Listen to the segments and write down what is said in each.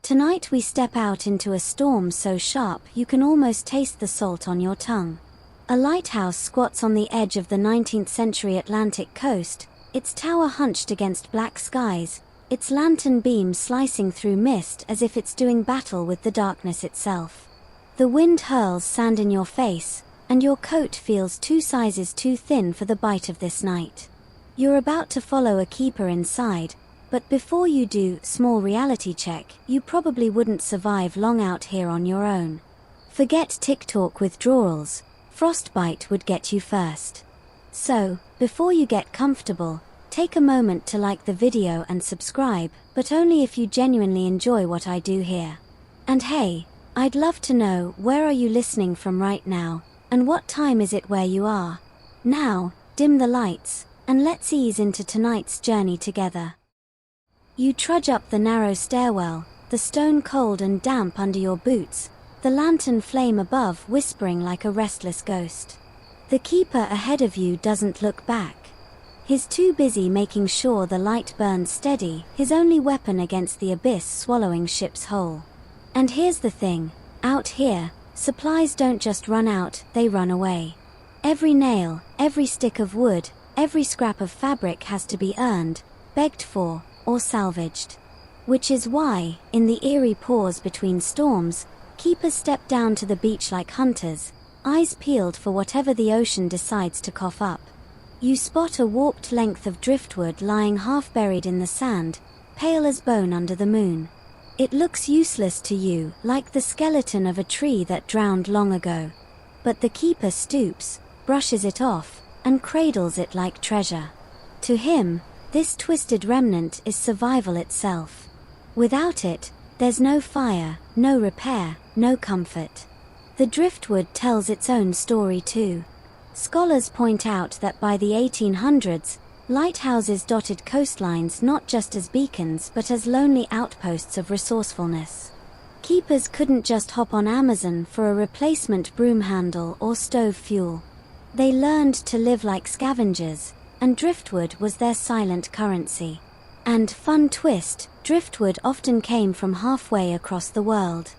Tonight we step out into a storm so sharp you can almost taste the salt on your tongue. A lighthouse squats on the edge of the 19th century Atlantic coast, its tower hunched against black skies, its lantern beam slicing through mist as if it's doing battle with the darkness itself. The wind hurls sand in your face, and your coat feels 2 sizes too thin for the bite of this night. You're about to follow a keeper inside, but before you do, small reality check, you probably wouldn't survive long out here on your own. Forget TikTok withdrawals, frostbite would get you first. So, before you get comfortable, take a moment to like the video and subscribe, but only if you genuinely enjoy what I do here. And hey, I'd love to know, where are you listening from right now, and what time is it where you are? Now, dim the lights, and let's ease into tonight's journey together. You trudge up the narrow stairwell, the stone cold and damp under your boots, the lantern flame above whispering like a restless ghost. The keeper ahead of you doesn't look back. He's too busy making sure the light burns steady, his only weapon against the abyss swallowing ship's whole. And here's the thing, out here, supplies don't just run out, they run away. Every nail, every stick of wood, every scrap of fabric has to be earned, begged for, or salvaged. Which is why, in the eerie pause between storms, keepers step down to the beach like hunters, eyes peeled for whatever the ocean decides to cough up. You spot a warped length of driftwood lying half buried in the sand, pale as bone under the moon. It looks useless to you, like the skeleton of a tree that drowned long ago. But the keeper stoops, brushes it off, and cradles it like treasure. To him, this twisted remnant is survival itself. Without it, there's no fire, no repair, no comfort. The driftwood tells its own story too. Scholars point out that by the 1800s, lighthouses dotted coastlines not just as beacons but as lonely outposts of resourcefulness. Keepers couldn't just hop on Amazon for a replacement broom handle or stove fuel. They learned to live like scavengers, and driftwood was their silent currency. And, fun twist, driftwood often came from halfway across the world.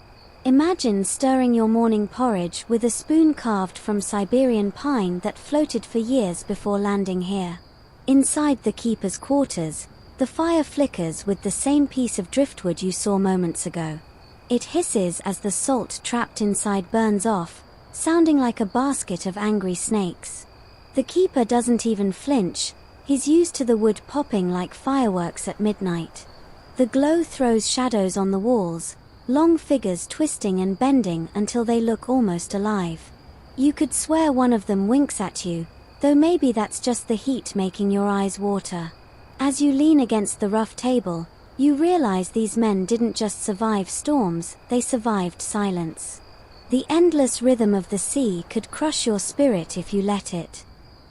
Imagine stirring your morning porridge with a spoon carved from Siberian pine that floated for years before landing here. Inside the keeper's quarters, the fire flickers with the same piece of driftwood you saw moments ago. It hisses as the salt trapped inside burns off, sounding like a basket of angry snakes. The keeper doesn't even flinch, he's used to the wood popping like fireworks at midnight. The glow throws shadows on the walls, long figures twisting and bending until they look almost alive. You could swear one of them winks at you, though maybe that's just the heat making your eyes water. As you lean against the rough table, you realize these men didn't just survive storms, they survived silence. The endless rhythm of the sea could crush your spirit if you let it.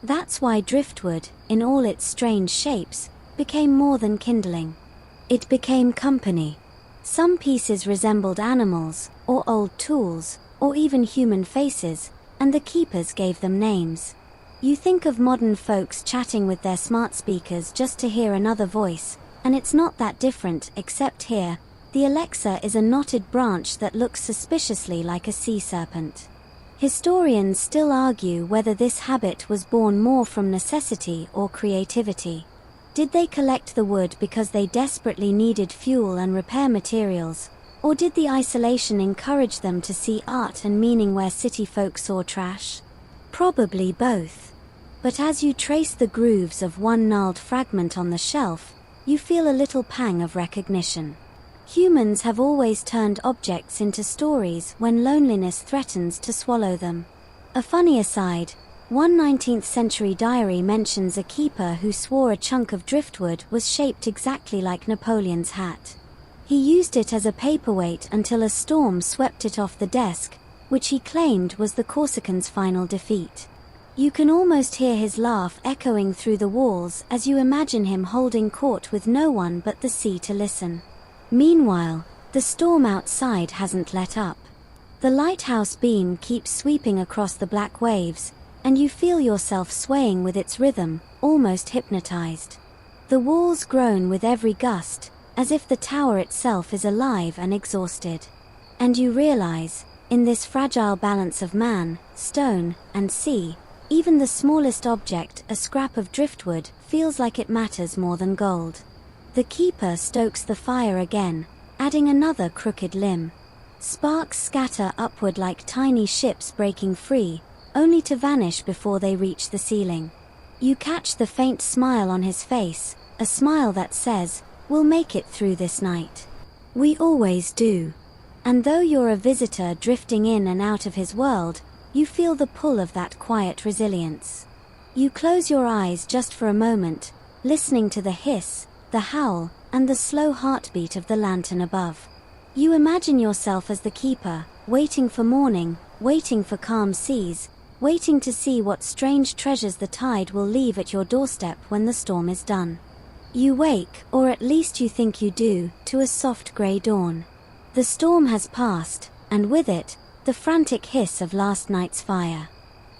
That's why driftwood, in all its strange shapes, became more than kindling. It became company. Some pieces resembled animals, or old tools, or even human faces, and the keepers gave them names. You think of modern folks chatting with their smart speakers just to hear another voice, and it's not that different, except here, the Alexa is a knotted branch that looks suspiciously like a sea serpent. Historians still argue whether this habit was born more from necessity or creativity. Did they collect the wood because they desperately needed fuel and repair materials, or did the isolation encourage them to see art and meaning where city folk saw trash? Probably both. But as you trace the grooves of one gnarled fragment on the shelf, you feel a little pang of recognition. Humans have always turned objects into stories when loneliness threatens to swallow them. A funny aside, one 19th century diary mentions a keeper who swore a chunk of driftwood was shaped exactly like Napoleon's hat. He used it as a paperweight until a storm swept it off the desk, which he claimed was the Corsican's final defeat. You can almost hear his laugh echoing through the walls as you imagine him holding court with no one but the sea to listen. Meanwhile, the storm outside hasn't let up. The lighthouse beam keeps sweeping across the black waves, and you feel yourself swaying with its rhythm, almost hypnotized. The walls groan with every gust, as if the tower itself is alive and exhausted. And you realize, in this fragile balance of man, stone, and sea, even the smallest object, a scrap of driftwood, feels like it matters more than gold. The keeper stokes the fire again, adding another crooked limb. Sparks scatter upward like tiny ships breaking free, only to vanish before they reach the ceiling. You catch the faint smile on his face, a smile that says, "We'll make it through this night." We always do. And though you're a visitor drifting in and out of his world, you feel the pull of that quiet resilience. You close your eyes just for a moment, listening to the hiss, the howl, and the slow heartbeat of the lantern above. You imagine yourself as the keeper, waiting for morning, waiting for calm seas, waiting to see what strange treasures the tide will leave at your doorstep when the storm is done. You wake, or at least you think you do, to a soft grey dawn. The storm has passed, and with it, the frantic hiss of last night's fire.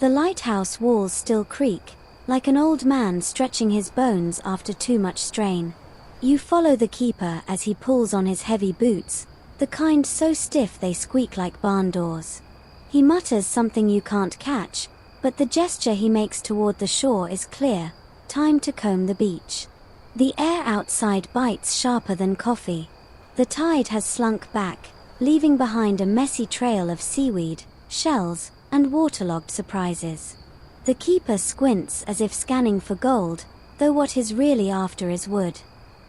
The lighthouse walls still creak, like an old man stretching his bones after too much strain. You follow the keeper as he pulls on his heavy boots, the kind so stiff they squeak like barn doors. He mutters something you can't catch, but the gesture he makes toward the shore is clear: time to comb the beach. The air outside bites sharper than coffee. The tide has slunk back, leaving behind a messy trail of seaweed, shells, and waterlogged surprises. The keeper squints as if scanning for gold, though what he's really after is wood.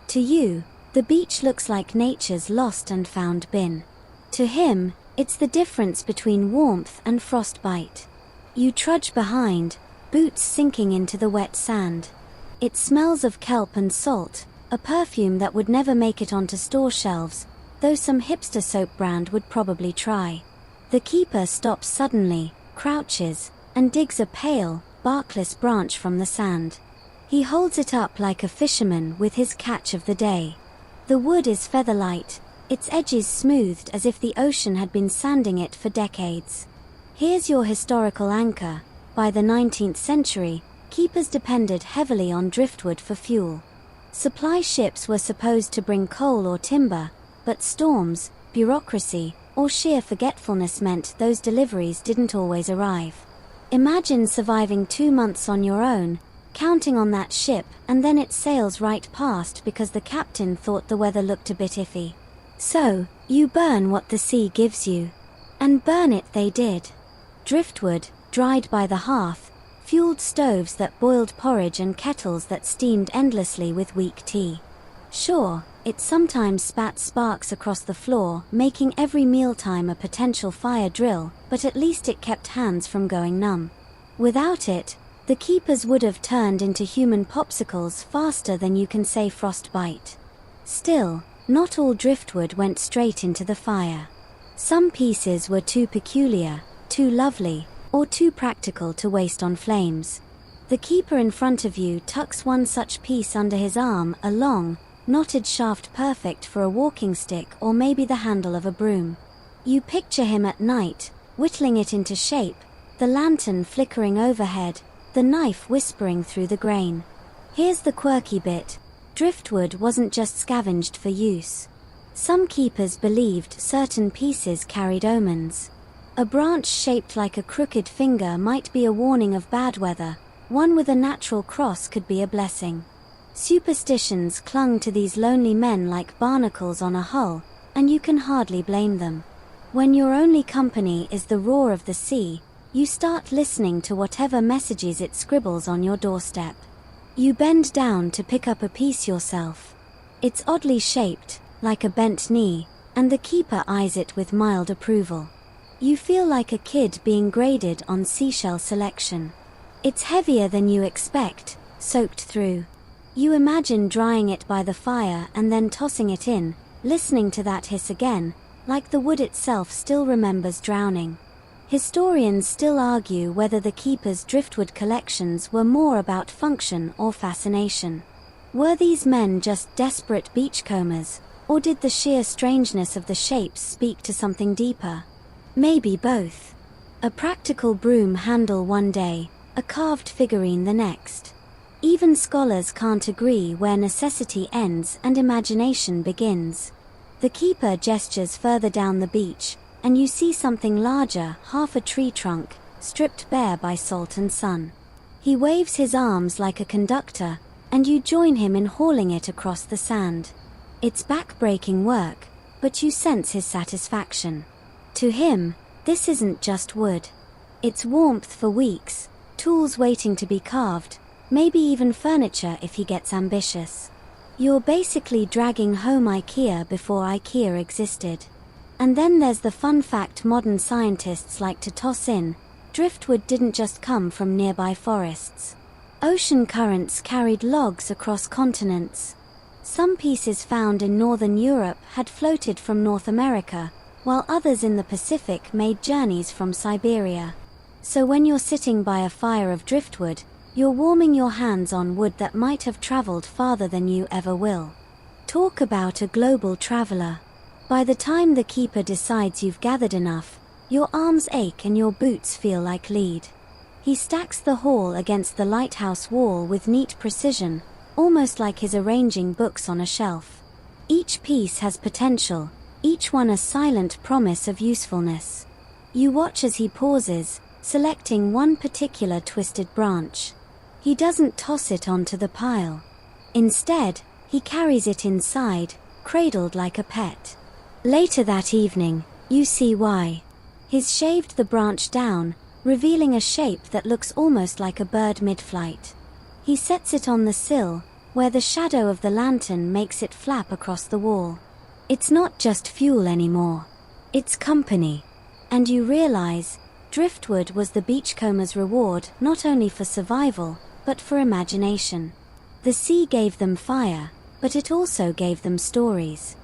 To you, the beach looks like nature's lost and found bin. To him, it's the difference between warmth and frostbite. You trudge behind, boots sinking into the wet sand. It smells of kelp and salt, a perfume that would never make it onto store shelves, though some hipster soap brand would probably try. The keeper stops suddenly, crouches, and digs a pale, barkless branch from the sand. He holds it up like a fisherman with his catch of the day. The wood is feather-light, its edges smoothed as if the ocean had been sanding it for decades. Here's your historical anchor. By the 19th century, keepers depended heavily on driftwood for fuel. Supply ships were supposed to bring coal or timber, but storms, bureaucracy, or sheer forgetfulness meant those deliveries didn't always arrive. Imagine surviving 2 months on your own, counting on that ship, and then it sails right past because the captain thought the weather looked a bit iffy. So, you burn what the sea gives you. And burn it they did. Driftwood, dried by the hearth, fueled stoves that boiled porridge and kettles that steamed endlessly with weak tea. Sure, it sometimes spat sparks across the floor, making every mealtime a potential fire drill, but at least it kept hands from going numb. Without it, the keepers would have turned into human popsicles faster than you can say frostbite. Still, not all driftwood went straight into the fire. Some pieces were too peculiar, too lovely, or too practical to waste on flames. The keeper in front of you tucks one such piece under his arm, a long, knotted shaft perfect for a walking stick or maybe the handle of a broom. You picture him at night, whittling it into shape, the lantern flickering overhead, the knife whispering through the grain. Here's the quirky bit: driftwood wasn't just scavenged for use. Some keepers believed certain pieces carried omens. A branch shaped like a crooked finger might be a warning of bad weather, one with a natural cross could be a blessing. Superstitions clung to these lonely men like barnacles on a hull, and you can hardly blame them. When your only company is the roar of the sea, you start listening to whatever messages it scribbles on your doorstep. You bend down to pick up a piece yourself. It's oddly shaped, like a bent knee, and the keeper eyes it with mild approval. You feel like a kid being graded on seashell selection. It's heavier than you expect, soaked through. You imagine drying it by the fire and then tossing it in, listening to that hiss again, like the wood itself still remembers drowning. Historians still argue whether the keeper's driftwood collections were more about function or fascination. Were these men just desperate beachcombers, or did the sheer strangeness of the shapes speak to something deeper? Maybe both. A practical broom handle one day, a carved figurine the next. Even scholars can't agree where necessity ends and imagination begins. The keeper gestures further down the beach, and you see something larger, half a tree trunk, stripped bare by salt and sun. He waves his arms like a conductor, and you join him in hauling it across the sand. It's back-breaking work, but you sense his satisfaction. To him, this isn't just wood. It's warmth for weeks, tools waiting to be carved, maybe even furniture if he gets ambitious. You're basically dragging home IKEA before IKEA existed. And then there's the fun fact modern scientists like to toss in: driftwood didn't just come from nearby forests. Ocean currents carried logs across continents. Some pieces found in northern Europe had floated from North America, while others in the Pacific made journeys from Siberia. So when you're sitting by a fire of driftwood, you're warming your hands on wood that might have traveled farther than you ever will. Talk about a global traveler. By the time the keeper decides you've gathered enough, your arms ache and your boots feel like lead. He stacks the haul against the lighthouse wall with neat precision, almost like he's arranging books on a shelf. Each piece has potential, each one a silent promise of usefulness. You watch as he pauses, selecting one particular twisted branch. He doesn't toss it onto the pile. Instead, he carries it inside, cradled like a pet. Later that evening, you see why. He's shaved the branch down, revealing a shape that looks almost like a bird mid-flight. He sets it on the sill, where the shadow of the lantern makes it flap across the wall. It's not just fuel anymore. It's company. And you realize, driftwood was the beachcomber's reward not only for survival, but for imagination. The sea gave them fire, but it also gave them stories.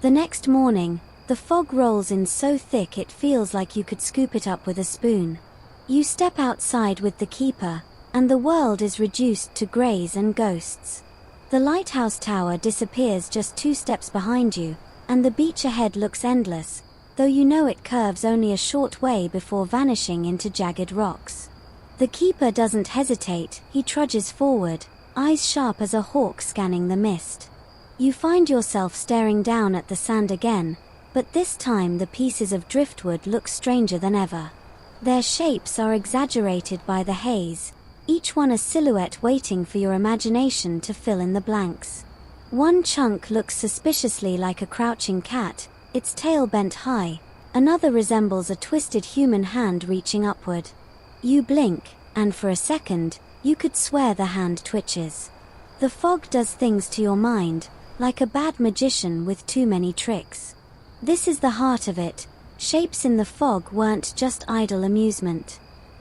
The next morning, the fog rolls in so thick it feels like you could scoop it up with a spoon. You step outside with the keeper, and the world is reduced to greys and ghosts. The lighthouse tower disappears just 2 steps behind you, and the beach ahead looks endless, though you know it curves only a short way before vanishing into jagged rocks. The keeper doesn't hesitate, he trudges forward, eyes sharp as a hawk scanning the mist. You find yourself staring down at the sand again, but this time the pieces of driftwood look stranger than ever. Their shapes are exaggerated by the haze, each one a silhouette waiting for your imagination to fill in the blanks. One chunk looks suspiciously like a crouching cat, its tail bent high. Another resembles a twisted human hand reaching upward. You blink, and for a second, you could swear the hand twitches. The fog does things to your mind, like a bad magician with too many tricks. This is the heart of it. Shapes in the fog weren't just idle amusement.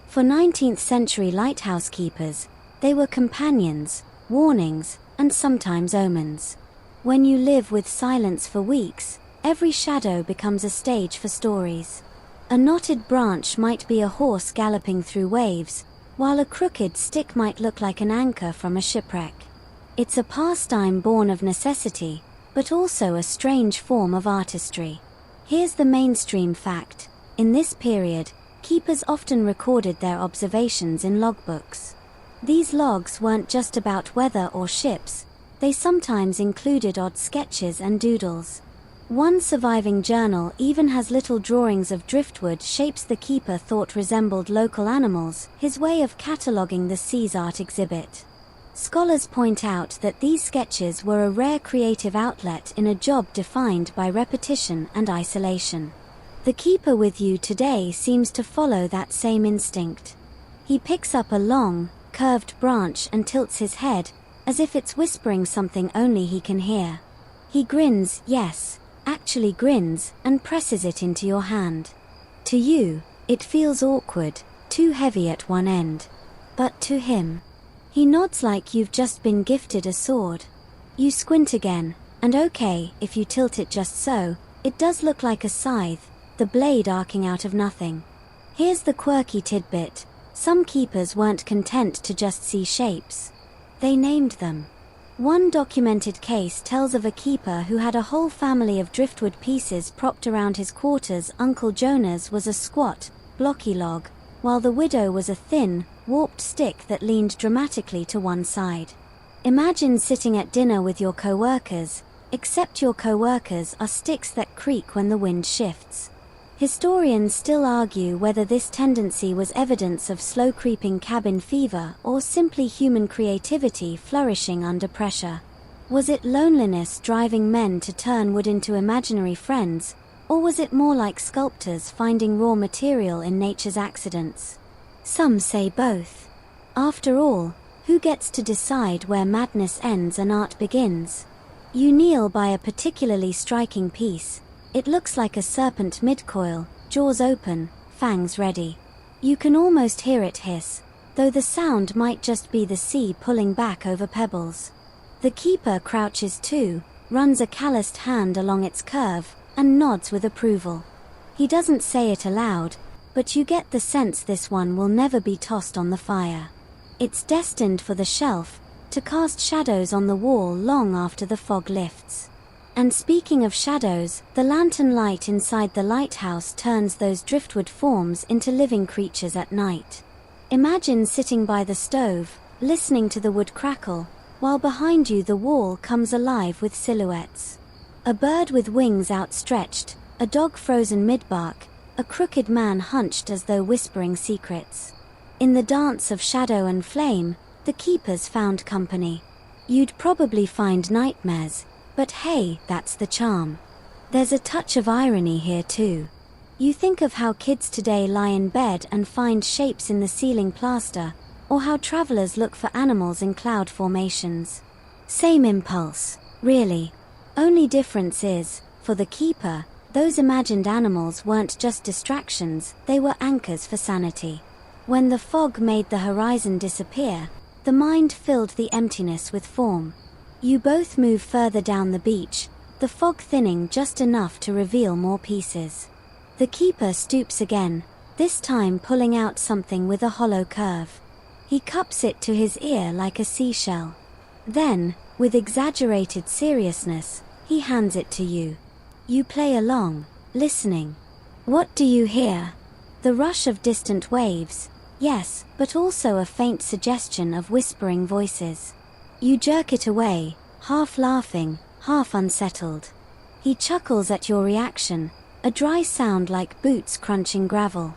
For 19th-century lighthouse keepers, they were companions, warnings, and sometimes omens. When you live with silence for weeks, every shadow becomes a stage for stories. A knotted branch might be a horse galloping through waves, while a crooked stick might look like an anchor from a shipwreck. It's a pastime born of necessity, but also a strange form of artistry. Here's the mainstream fact. In this period, keepers often recorded their observations in logbooks. These logs weren't just about weather or ships, they sometimes included odd sketches and doodles. One surviving journal even has little drawings of driftwood shapes the keeper thought resembled local animals, his way of cataloguing the sea's art exhibit. Scholars point out that these sketches were a rare creative outlet in a job defined by repetition and isolation. The keeper with you today seems to follow that same instinct. He picks up a long, curved branch and tilts his head, as if it's whispering something only he can hear. He grins, yes, actually grins, and presses it into your hand. To you, it feels awkward, too heavy at one end. But to him, he nods like you've just been gifted a sword. You squint again, and okay, if you tilt it just so, it does look like a scythe, the blade arcing out of nothing. Here's the quirky tidbit. Some keepers weren't content to just see shapes. They named them. One documented case tells of a keeper who had a whole family of driftwood pieces propped around his quarters. Uncle Jonas was a squat, blocky log, while the widow was a thin, warped stick that leaned dramatically to one side. Imagine sitting at dinner with your co-workers, except your co-workers are sticks that creak when the wind shifts. Historians still argue whether this tendency was evidence of slow-creeping cabin fever or simply human creativity flourishing under pressure. Was it loneliness driving men to turn wood into imaginary friends, or was it more like sculptors finding raw material in nature's accidents? Some say both. After all, who gets to decide where madness ends and art begins? You kneel by a particularly striking piece. It looks like a serpent mid-coil, jaws open, fangs ready. You can almost hear it hiss, though the sound might just be the sea pulling back over pebbles. The keeper crouches too, runs a calloused hand along its curve, and nods with approval. He doesn't say it aloud, but you get the sense this one will never be tossed on the fire. It's destined for the shelf, to cast shadows on the wall long after the fog lifts. And speaking of shadows, the lantern light inside the lighthouse turns those driftwood forms into living creatures at night. Imagine sitting by the stove, listening to the wood crackle, while behind you the wall comes alive with silhouettes. A bird with wings outstretched, a dog frozen mid-bark, a crooked man hunched as though whispering secrets. In the dance of shadow and flame, the keepers found company. You'd probably find nightmares, but hey, that's the charm. There's a touch of irony here too. You think of how kids today lie in bed and find shapes in the ceiling plaster, or how travelers look for animals in cloud formations. Same impulse, really. Only difference is, for the keeper, those imagined animals weren't just distractions, they were anchors for sanity. When the fog made the horizon disappear, the mind filled the emptiness with form. You both move further down the beach, the fog thinning just enough to reveal more pieces. The keeper stoops again, this time pulling out something with a hollow curve. He cups it to his ear like a seashell. Then, with exaggerated seriousness, he hands it to you. You play along, listening. What do you hear? The rush of distant waves, yes, but also a faint suggestion of whispering voices. You jerk it away, half laughing, half unsettled. He chuckles at your reaction, a dry sound like boots crunching gravel.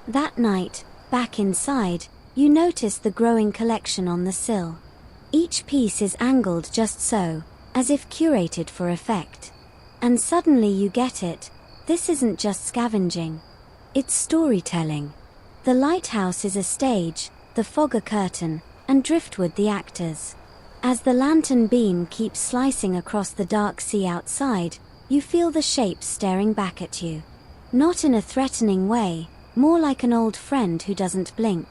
That night, back inside, you notice the growing collection on the sill. Each piece is angled just so, as if curated for effect. And suddenly you get it, this isn't just scavenging. It's storytelling. The lighthouse is a stage, the fog a curtain, and Driftwood the actors. As the lantern beam keeps slicing across the dark sea outside, you feel the shapes staring back at you. Not in a threatening way, more like an old friend who doesn't blink.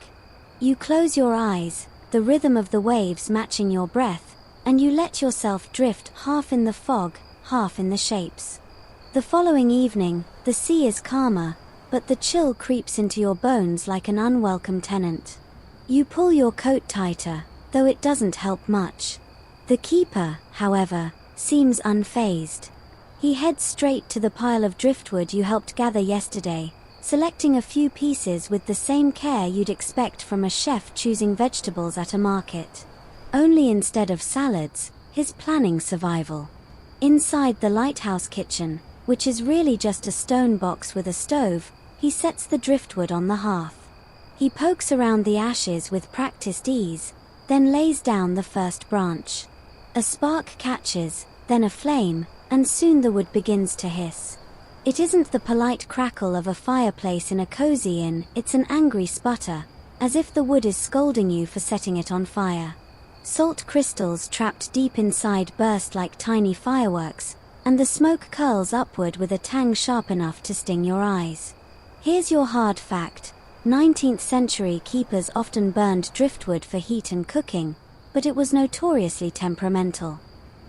You close your eyes, the rhythm of the waves matching your breath, and you let yourself drift half in the fog, half in the shapes. The following evening, the sea is calmer, but the chill creeps into your bones like an unwelcome tenant. You pull your coat tighter, though it doesn't help much. The keeper, however, seems unfazed. He heads straight to the pile of driftwood you helped gather yesterday, selecting a few pieces with the same care you'd expect from a chef choosing vegetables at a market. Only instead of salads, he's planning survival. Inside the lighthouse kitchen, which is really just a stone box with a stove, he sets the driftwood on the hearth. He pokes around the ashes with practiced ease, then lays down the first branch. A spark catches, then a flame, and soon the wood begins to hiss. It isn't the polite crackle of a fireplace in a cozy inn, it's an angry sputter, as if the wood is scolding you for setting it on fire. Salt crystals trapped deep inside burst like tiny fireworks, and the smoke curls upward with a tang sharp enough to sting your eyes. Here's your hard fact. 19th century keepers often burned driftwood for heat and cooking, but it was notoriously temperamental.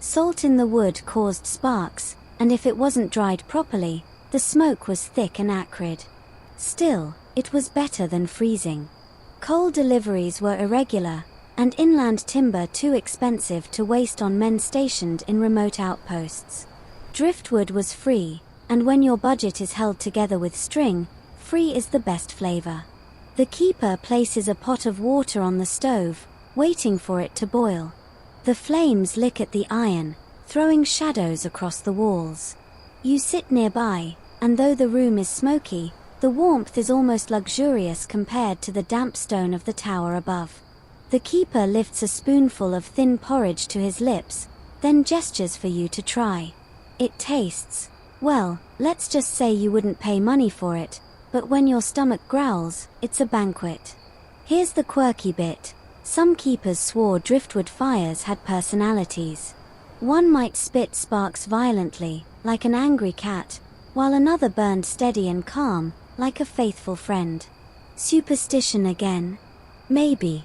Salt in the wood caused sparks, and if it wasn't dried properly, the smoke was thick and acrid. Still, it was better than freezing. Coal deliveries were irregular, and inland timber too expensive to waste on men stationed in remote outposts. Driftwood was free, and when your budget is held together with string, free is the best flavor. The keeper places a pot of water on the stove, waiting for it to boil. The flames lick at the iron, throwing shadows across the walls. You sit nearby, and though the room is smoky, the warmth is almost luxurious compared to the damp stone of the tower above. The keeper lifts a spoonful of thin porridge to his lips, then gestures for you to try. It tastes, well, let's just say you wouldn't pay money for it, but when your stomach growls, it's a banquet. Here's the quirky bit. Some keepers swore driftwood fires had personalities. One might spit sparks violently, like an angry cat, while another burned steady and calm, like a faithful friend. Superstition again? Maybe.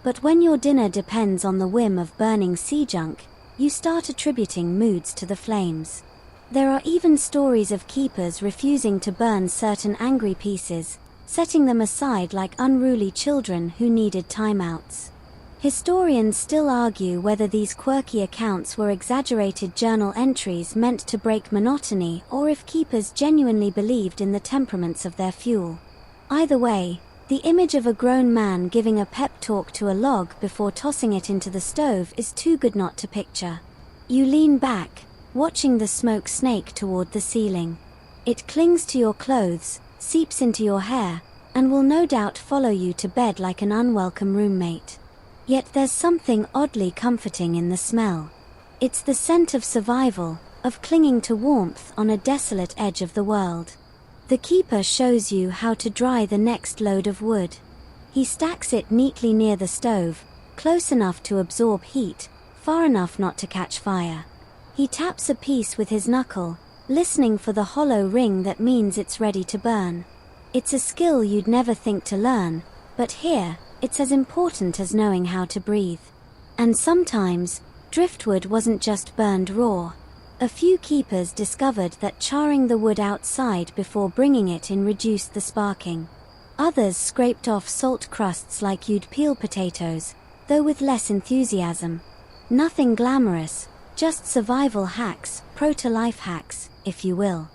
But when your dinner depends on the whim of burning sea junk, you start attributing moods to the flames. There are even stories of keepers refusing to burn certain angry pieces, setting them aside like unruly children who needed timeouts. Historians still argue whether these quirky accounts were exaggerated journal entries meant to break monotony or if keepers genuinely believed in the temperaments of their fuel. Either way, the image of a grown man giving a pep talk to a log before tossing it into the stove is too good not to picture. You lean back, watching the smoke snake toward the ceiling. It clings to your clothes, seeps into your hair, and will no doubt follow you to bed like an unwelcome roommate. Yet there's something oddly comforting in the smell. It's the scent of survival, of clinging to warmth on a desolate edge of the world. The keeper shows you how to dry the next load of wood. He stacks it neatly near the stove, close enough to absorb heat, far enough not to catch fire. He taps a piece with his knuckle, listening for the hollow ring that means it's ready to burn. It's a skill you'd never think to learn, but here, it's as important as knowing how to breathe. And sometimes, driftwood wasn't just burned raw. A few keepers discovered that charring the wood outside before bringing it in reduced the sparking. Others scraped off salt crusts like you'd peel potatoes, though with less enthusiasm. Nothing glamorous, just survival hacks, proto-life hacks, if you will.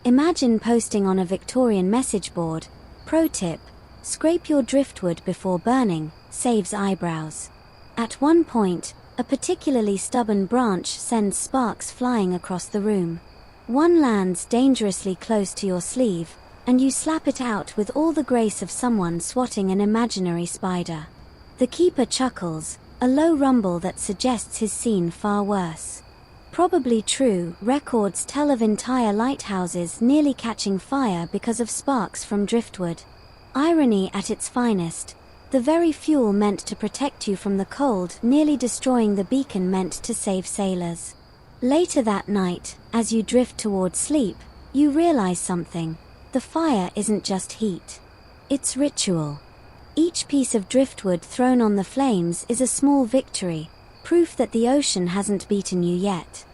Imagine posting on a Victorian message board, "Pro tip, scrape your driftwood before burning, saves eyebrows." At one point, a particularly stubborn branch sends sparks flying across the room. One lands dangerously close to your sleeve, and you slap it out with all the grace of someone swatting an imaginary spider. The keeper chuckles, a low rumble that suggests he's seen far worse. Probably true, records tell of entire lighthouses nearly catching fire because of sparks from driftwood. Irony at its finest. The very fuel meant to protect you from the cold nearly destroying the beacon meant to save sailors. Later that night, as you drift toward sleep, you realize something. The fire isn't just heat. It's ritual. Each piece of driftwood thrown on the flames is a small victory, proof that the ocean hasn't beaten you yet.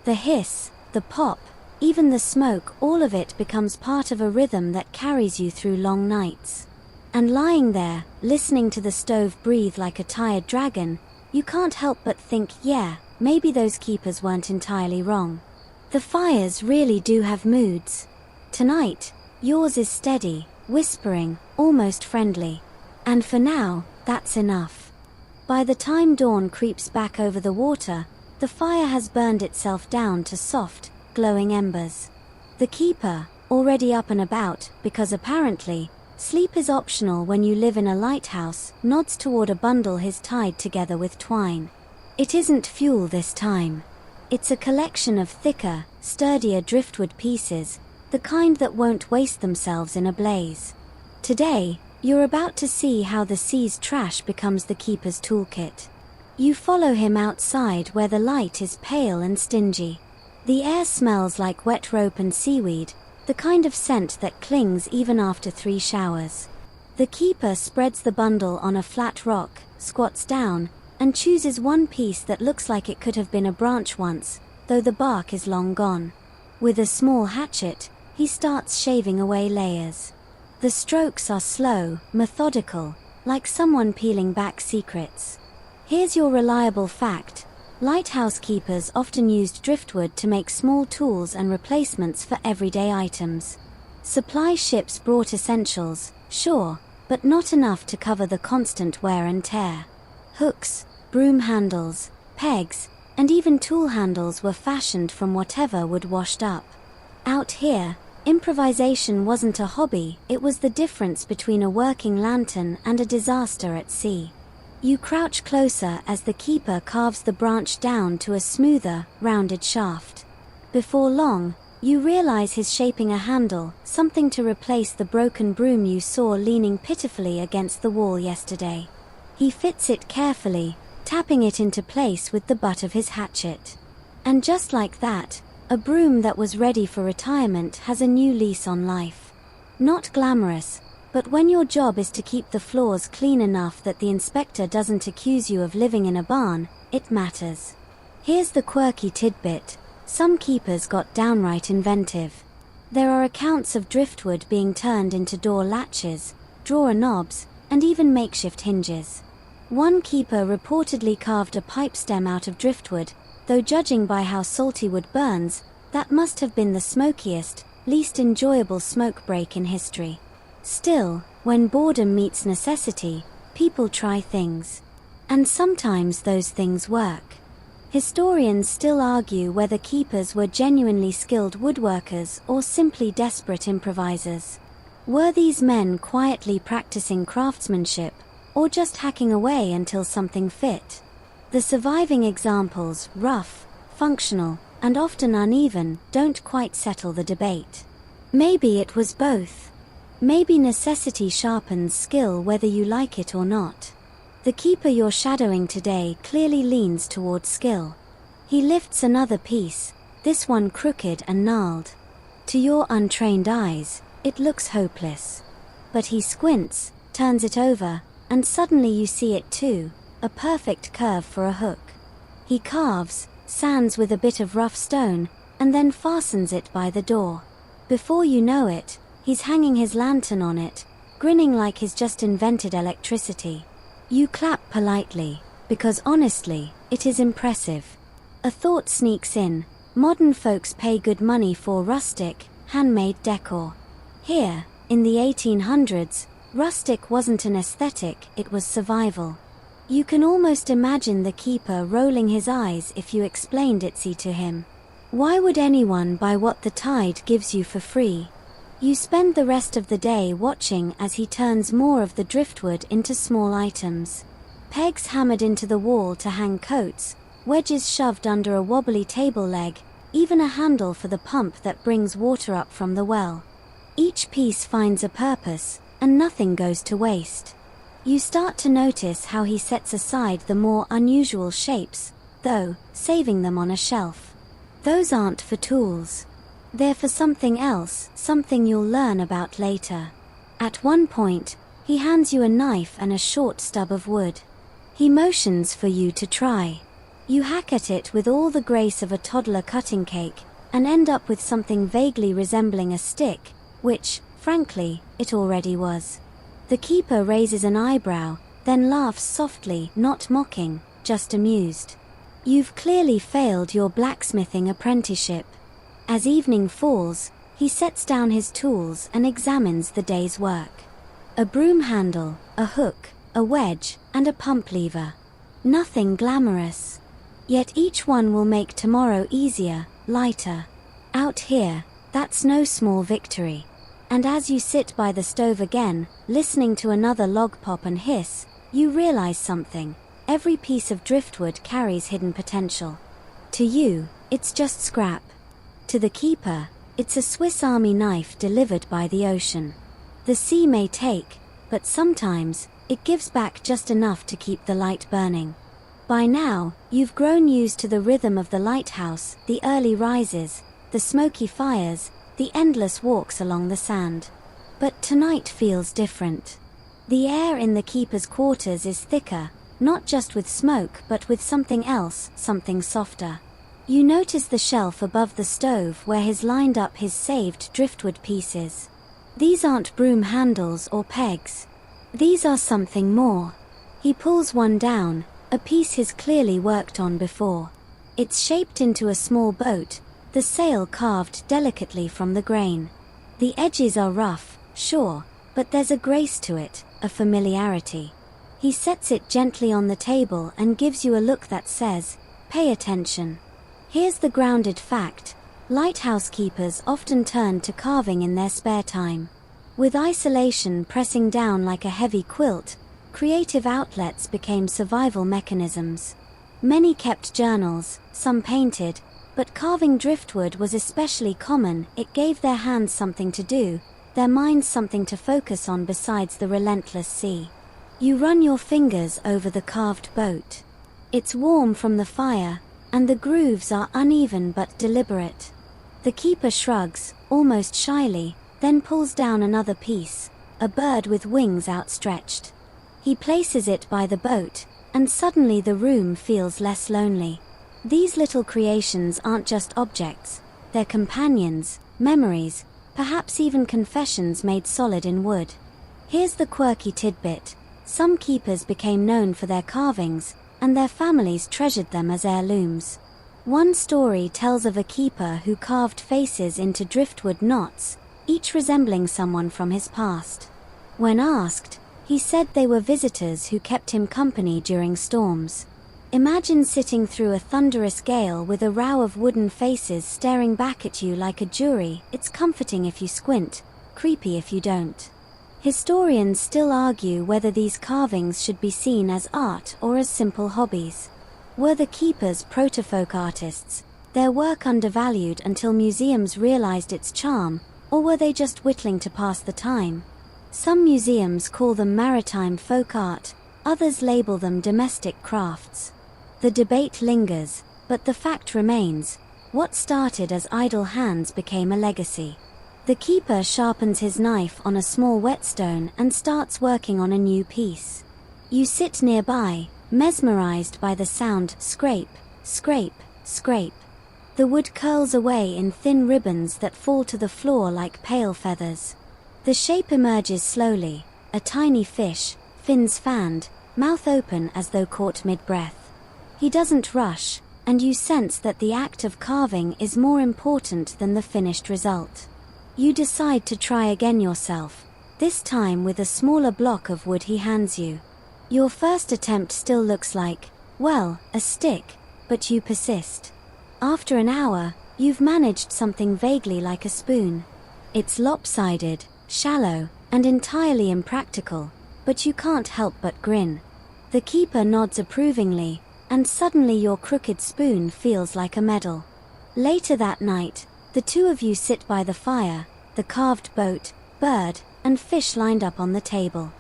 The hiss, the pop, even the smoke, all of it becomes part of a rhythm that carries you through long nights. And lying there, listening to the stove breathe like a tired dragon, you can't help but think, yeah, maybe those keepers weren't entirely wrong. The fires really do have moods. Tonight, yours is steady, whispering, almost friendly. And for now, that's enough. By the time dawn creeps back over the water, the fire has burned itself down to soft, glowing embers. The keeper, already up and about, because apparently, sleep is optional when you live in a lighthouse, nods toward a bundle he's tied together with twine. It isn't fuel this time. It's a collection of thicker, sturdier driftwood pieces, the kind that won't waste themselves in a blaze. Today, you're about to see how the sea's trash becomes the keeper's toolkit. You follow him outside where the light is pale and stingy. The air smells like wet rope and seaweed, the kind of scent that clings even after 3 showers. The keeper spreads the bundle on a flat rock, squats down, and chooses one piece that looks like it could have been a branch once, though the bark is long gone. With a small hatchet, he starts shaving away layers. The strokes are slow, methodical, like someone peeling back secrets. Here's your reliable fact. Lighthouse keepers often used driftwood to make small tools and replacements for everyday items. Supply ships brought essentials, sure, but not enough to cover the constant wear and tear. Hooks, broom handles, pegs, and even tool handles were fashioned from whatever wood washed up. Out here, improvisation wasn't a hobby, it was the difference between a working lantern and a disaster at sea. You crouch closer as the keeper carves the branch down to a smoother, rounded shaft. Before long, you realize he's shaping a handle, something to replace the broken broom you saw leaning pitifully against the wall yesterday. He fits it carefully, tapping it into place with the butt of his hatchet. And just like that, a broom that was ready for retirement has a new lease on life. Not glamorous, but when your job is to keep the floors clean enough that the inspector doesn't accuse you of living in a barn, it matters. Here's the quirky tidbit: some keepers got downright inventive. There are accounts of driftwood being turned into door latches, drawer knobs, and even makeshift hinges. One keeper reportedly carved a pipe stem out of driftwood, though judging by how salty wood burns, that must have been the smokiest, least enjoyable smoke break in history. Still, when boredom meets necessity, people try things. And sometimes those things work. Historians still argue whether keepers were genuinely skilled woodworkers or simply desperate improvisers. Were these men quietly practicing craftsmanship, or just hacking away until something fit? The surviving examples, rough, functional, and often uneven, don't quite settle the debate. Maybe it was both. Maybe necessity sharpens skill whether you like it or not. The keeper you're shadowing today clearly leans toward skill. He lifts another piece, this one crooked and gnarled. To your untrained eyes, it looks hopeless. But he squints, turns it over, and suddenly you see it too, a perfect curve for a hook. He carves, sands with a bit of rough stone, and then fastens it by the door. Before you know it, he's hanging his lantern on it, grinning like he's just invented electricity. You clap politely, because honestly, it is impressive. A thought sneaks in: modern folks pay good money for rustic, handmade decor. Here, in the 1800s, rustic wasn't an aesthetic, it was survival. You can almost imagine the keeper rolling his eyes if you explained Itsy to him. Why would anyone buy what the tide gives you for free? You spend the rest of the day watching as he turns more of the driftwood into small items. Pegs hammered into the wall to hang coats, wedges shoved under a wobbly table leg, even a handle for the pump that brings water up from the well. Each piece finds a purpose, and nothing goes to waste. You start to notice how he sets aside the more unusual shapes, though, saving them on a shelf. Those aren't for tools. They're for something else, something you'll learn about later. At one point, he hands you a knife and a short stub of wood. He motions for you to try. You hack at it with all the grace of a toddler cutting cake, and end up with something vaguely resembling a stick, which, frankly, it already was. The keeper raises an eyebrow, then laughs softly, not mocking, just amused. You've clearly failed your blacksmithing apprenticeship. As evening falls, he sets down his tools and examines the day's work. A broom handle, a hook, a wedge, and a pump lever. Nothing glamorous. Yet each one will make tomorrow easier, lighter. Out here, that's no small victory. And as you sit by the stove again, listening to another log pop and hiss, you realize something. Every piece of driftwood carries hidden potential. To you, it's just scrap. To the keeper, it's a Swiss Army knife delivered by the ocean. The sea may take, but sometimes, it gives back just enough to keep the light burning. By now, you've grown used to the rhythm of the lighthouse, the early rises, the smoky fires, the endless walks along the sand. But tonight feels different. The air in the keeper's quarters is thicker, not just with smoke but with something else, something softer. You notice the shelf above the stove where he's lined up his saved driftwood pieces. These aren't broom handles or pegs. These are something more. He pulls one down, a piece he's clearly worked on before. It's shaped into a small boat, the sail carved delicately from the grain. The edges are rough, sure, but there's a grace to it, a familiarity. He sets it gently on the table and gives you a look that says, "Pay attention." Here's the grounded fact. Lighthouse keepers often turned to carving in their spare time. With isolation pressing down like a heavy quilt, creative outlets became survival mechanisms. Many kept journals, some painted, but carving driftwood was especially common. It gave their hands something to do, their minds something to focus on besides the relentless sea. You run your fingers over the carved boat. It's warm from the fire, and the grooves are uneven but deliberate. The keeper shrugs, almost shyly, then pulls down another piece, a bird with wings outstretched. He places it by the boat, and suddenly the room feels less lonely. These little creations aren't just objects, they're companions, memories, perhaps even confessions made solid in wood. Here's the quirky tidbit. Some keepers became known for their carvings, and their families treasured them as heirlooms. One story tells of a keeper who carved faces into driftwood knots, each resembling someone from his past. When asked, he said they were visitors who kept him company during storms. Imagine sitting through a thunderous gale with a row of wooden faces staring back at you like a jury. It's comforting if you squint, creepy if you don't. Historians still argue whether these carvings should be seen as art or as simple hobbies. Were the keepers protofolk artists, their work undervalued until museums realized its charm, or were they just whittling to pass the time? Some museums call them maritime folk art, others label them domestic crafts. The debate lingers, but the fact remains, what started as idle hands became a legacy. The keeper sharpens his knife on a small whetstone and starts working on a new piece. You sit nearby, mesmerized by the sound scrape, scrape, scrape. The wood curls away in thin ribbons that fall to the floor like pale feathers. The shape emerges slowly, a tiny fish, fins fanned, mouth open as though caught mid-breath. He doesn't rush, and you sense that the act of carving is more important than the finished result. You decide to try again yourself, this time with a smaller block of wood he hands you. Your first attempt still looks like, well, a stick, but you persist. After an hour, you've managed something vaguely like a spoon. It's lopsided, shallow, and entirely impractical, but you can't help but grin. The keeper nods approvingly, and suddenly your crooked spoon feels like a medal. Later that night, the two of you sit by the fire, the carved boat, bird, and fish lined up on the table.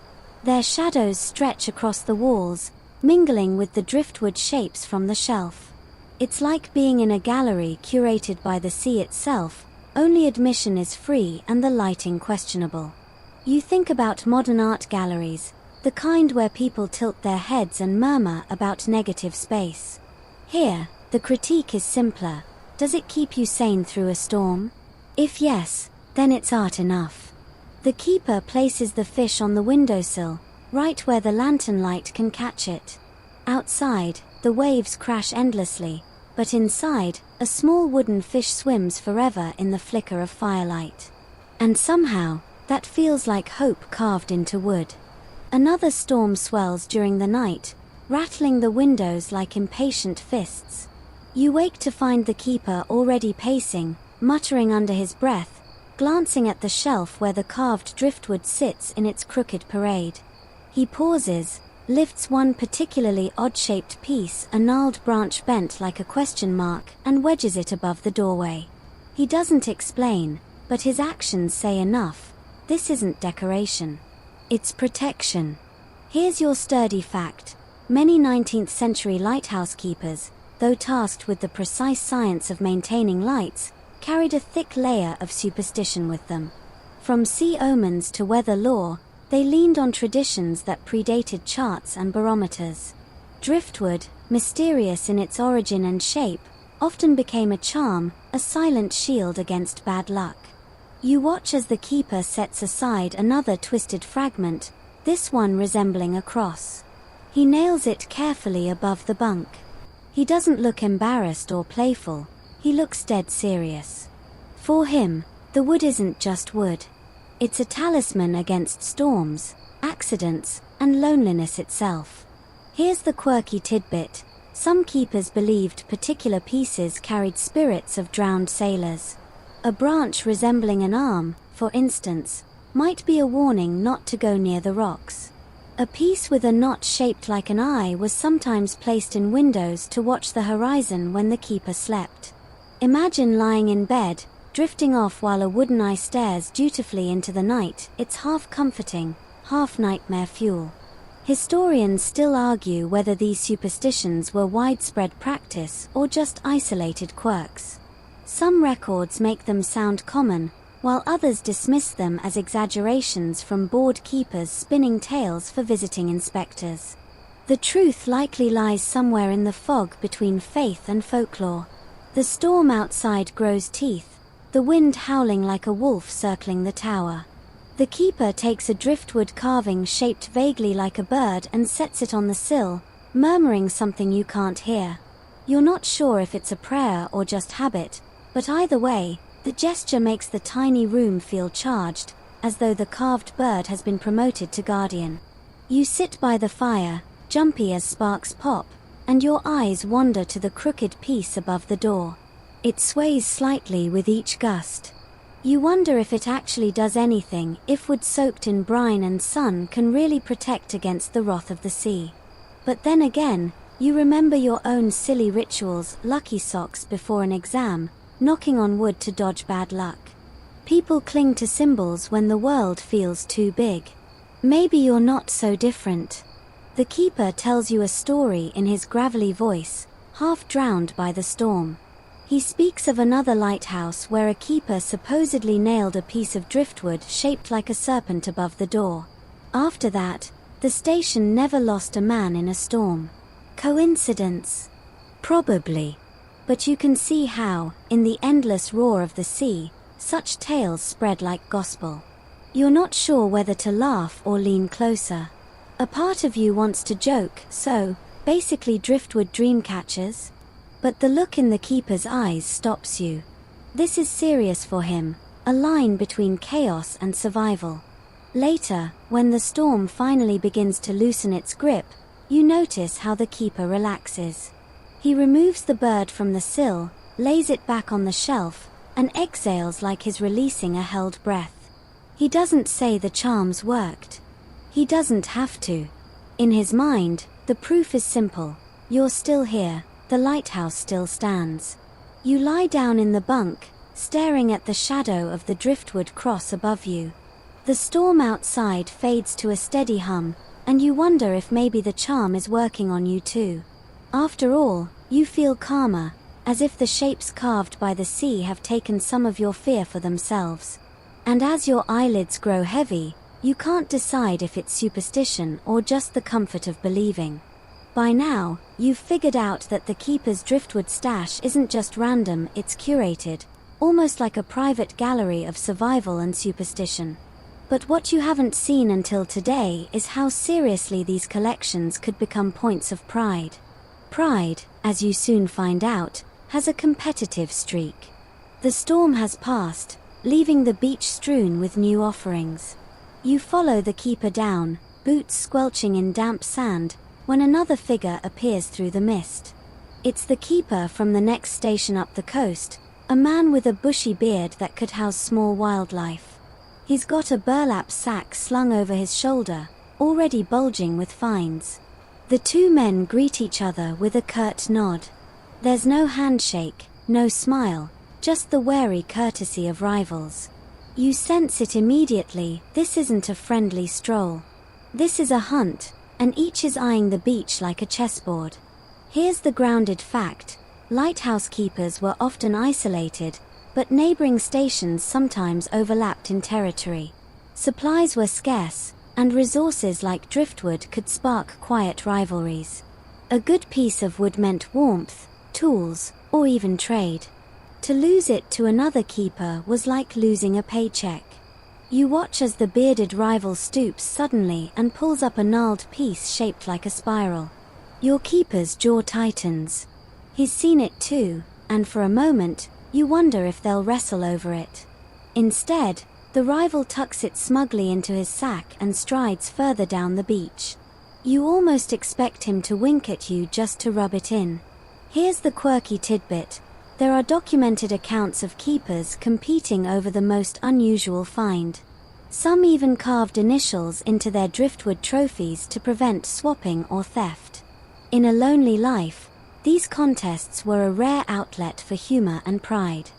Their shadows stretch across the walls, mingling with the driftwood shapes from the shelf. It's like being in a gallery curated by the sea itself, only admission is free and the lighting questionable. You think about modern art galleries, the kind where people tilt their heads and murmur about negative space. Here, the critique is simpler. Does it keep you sane through a storm? If yes, then it's art enough. The keeper places the fish on the windowsill, right where the lantern light can catch it. Outside, the waves crash endlessly, but inside, a small wooden fish swims forever in the flicker of firelight. And somehow, that feels like hope carved into wood. Another storm swells during the night, rattling the windows like impatient fists. You wake to find the keeper already pacing, muttering under his breath, glancing at the shelf where the carved driftwood sits in its crooked parade. He pauses, lifts one particularly odd-shaped piece, a gnarled branch bent like a question mark, and wedges it above the doorway. He doesn't explain, but his actions say enough. This isn't decoration. It's protection. Here's your sturdy fact. Many 19th-century lighthouse keepers, though tasked with the precise science of maintaining lights, carried a thick layer of superstition with them. From sea omens to weather lore, they leaned on traditions that predated charts and barometers. Driftwood, mysterious in its origin and shape, often became a charm, a silent shield against bad luck. You watch as the keeper sets aside another twisted fragment, this one resembling a cross. He nails it carefully above the bunk. He doesn't look embarrassed or playful, he looks dead serious. For him, the wood isn't just wood. It's a talisman against storms, accidents, and loneliness itself. Here's the quirky tidbit. Some keepers believed particular pieces carried spirits of drowned sailors. A branch resembling an arm, for instance, might be a warning not to go near the rocks. A piece with a knot shaped like an eye was sometimes placed in windows to watch the horizon when the keeper slept. Imagine lying in bed, drifting off while a wooden eye stares dutifully into the night. It's half comforting, half nightmare fuel. Historians still argue whether these superstitions were widespread practice or just isolated quirks. Some records make them sound common, while others dismiss them as exaggerations from bored keepers spinning tales for visiting inspectors. The truth likely lies somewhere in the fog between faith and folklore. The storm outside grows teeth, the wind howling like a wolf circling the tower. The keeper takes a driftwood carving shaped vaguely like a bird and sets it on the sill, murmuring something you can't hear. You're not sure if it's a prayer or just habit, but either way, the gesture makes the tiny room feel charged, as though the carved bird has been promoted to guardian. You sit by the fire, jumpy as sparks pop, and your eyes wander to the crooked piece above the door. It sways slightly with each gust. You wonder if it actually does anything, if wood soaked in brine and sun can really protect against the wrath of the sea. But then again, you remember your own silly rituals, lucky socks before an exam, knocking on wood to dodge bad luck. People cling to symbols when the world feels too big. Maybe you're not so different. The keeper tells you a story in his gravelly voice, half drowned by the storm. He speaks of another lighthouse where a keeper supposedly nailed a piece of driftwood shaped like a serpent above the door. After that, the station never lost a man in a storm. Coincidence? Probably. But you can see how, in the endless roar of the sea, such tales spread like gospel. You're not sure whether to laugh or lean closer. A part of you wants to joke, so, basically driftwood dream catchers? But the look in the keeper's eyes stops you. This is serious for him, a line between chaos and survival. Later, when the storm finally begins to loosen its grip, you notice how the keeper relaxes. He removes the bird from the sill, lays it back on the shelf, and exhales like he's releasing a held breath. He doesn't say the charms worked. He doesn't have to. In his mind, the proof is simple. You're still here. The lighthouse still stands. You lie down in the bunk, staring at the shadow of the driftwood cross above you. The storm outside fades to a steady hum, and you wonder if maybe the charm is working on you too. After all, you feel calmer, as if the shapes carved by the sea have taken some of your fear for themselves. And as your eyelids grow heavy, you can't decide if it's superstition or just the comfort of believing. By now, you've figured out that the keeper's driftwood stash isn't just random, it's curated, almost like a private gallery of survival and superstition. But what you haven't seen until today is how seriously these collections could become points of pride. Pride, as you soon find out, has a competitive streak. The storm has passed, leaving the beach strewn with new offerings. You follow the keeper down, boots squelching in damp sand, when another figure appears through the mist. It's the keeper from the next station up the coast, a man with a bushy beard that could house small wildlife. He's got a burlap sack slung over his shoulder, already bulging with finds. The two men greet each other with a curt nod. There's no handshake, no smile, just the wary courtesy of rivals. You sense it immediately, this isn't a friendly stroll. This is a hunt, and each is eyeing the beach like a chessboard. Here's the grounded fact: lighthouse keepers were often isolated, but neighboring stations sometimes overlapped in territory. Supplies were scarce, and resources like driftwood could spark quiet rivalries. A good piece of wood meant warmth, tools, or even trade. To lose it to another keeper was like losing a paycheck. You watch as the bearded rival stoops suddenly and pulls up a gnarled piece shaped like a spiral. Your keeper's jaw tightens. He's seen it too, and for a moment, you wonder if they'll wrestle over it. Instead, The rival tucks it smugly into his sack and strides further down the beach. You almost expect him to wink at you just to rub it in. Here's the quirky tidbit. There are documented accounts of keepers competing over the most unusual find. Some even carved initials into their driftwood trophies to prevent swapping or theft. In a lonely life, these contests were a rare outlet for humor and pride.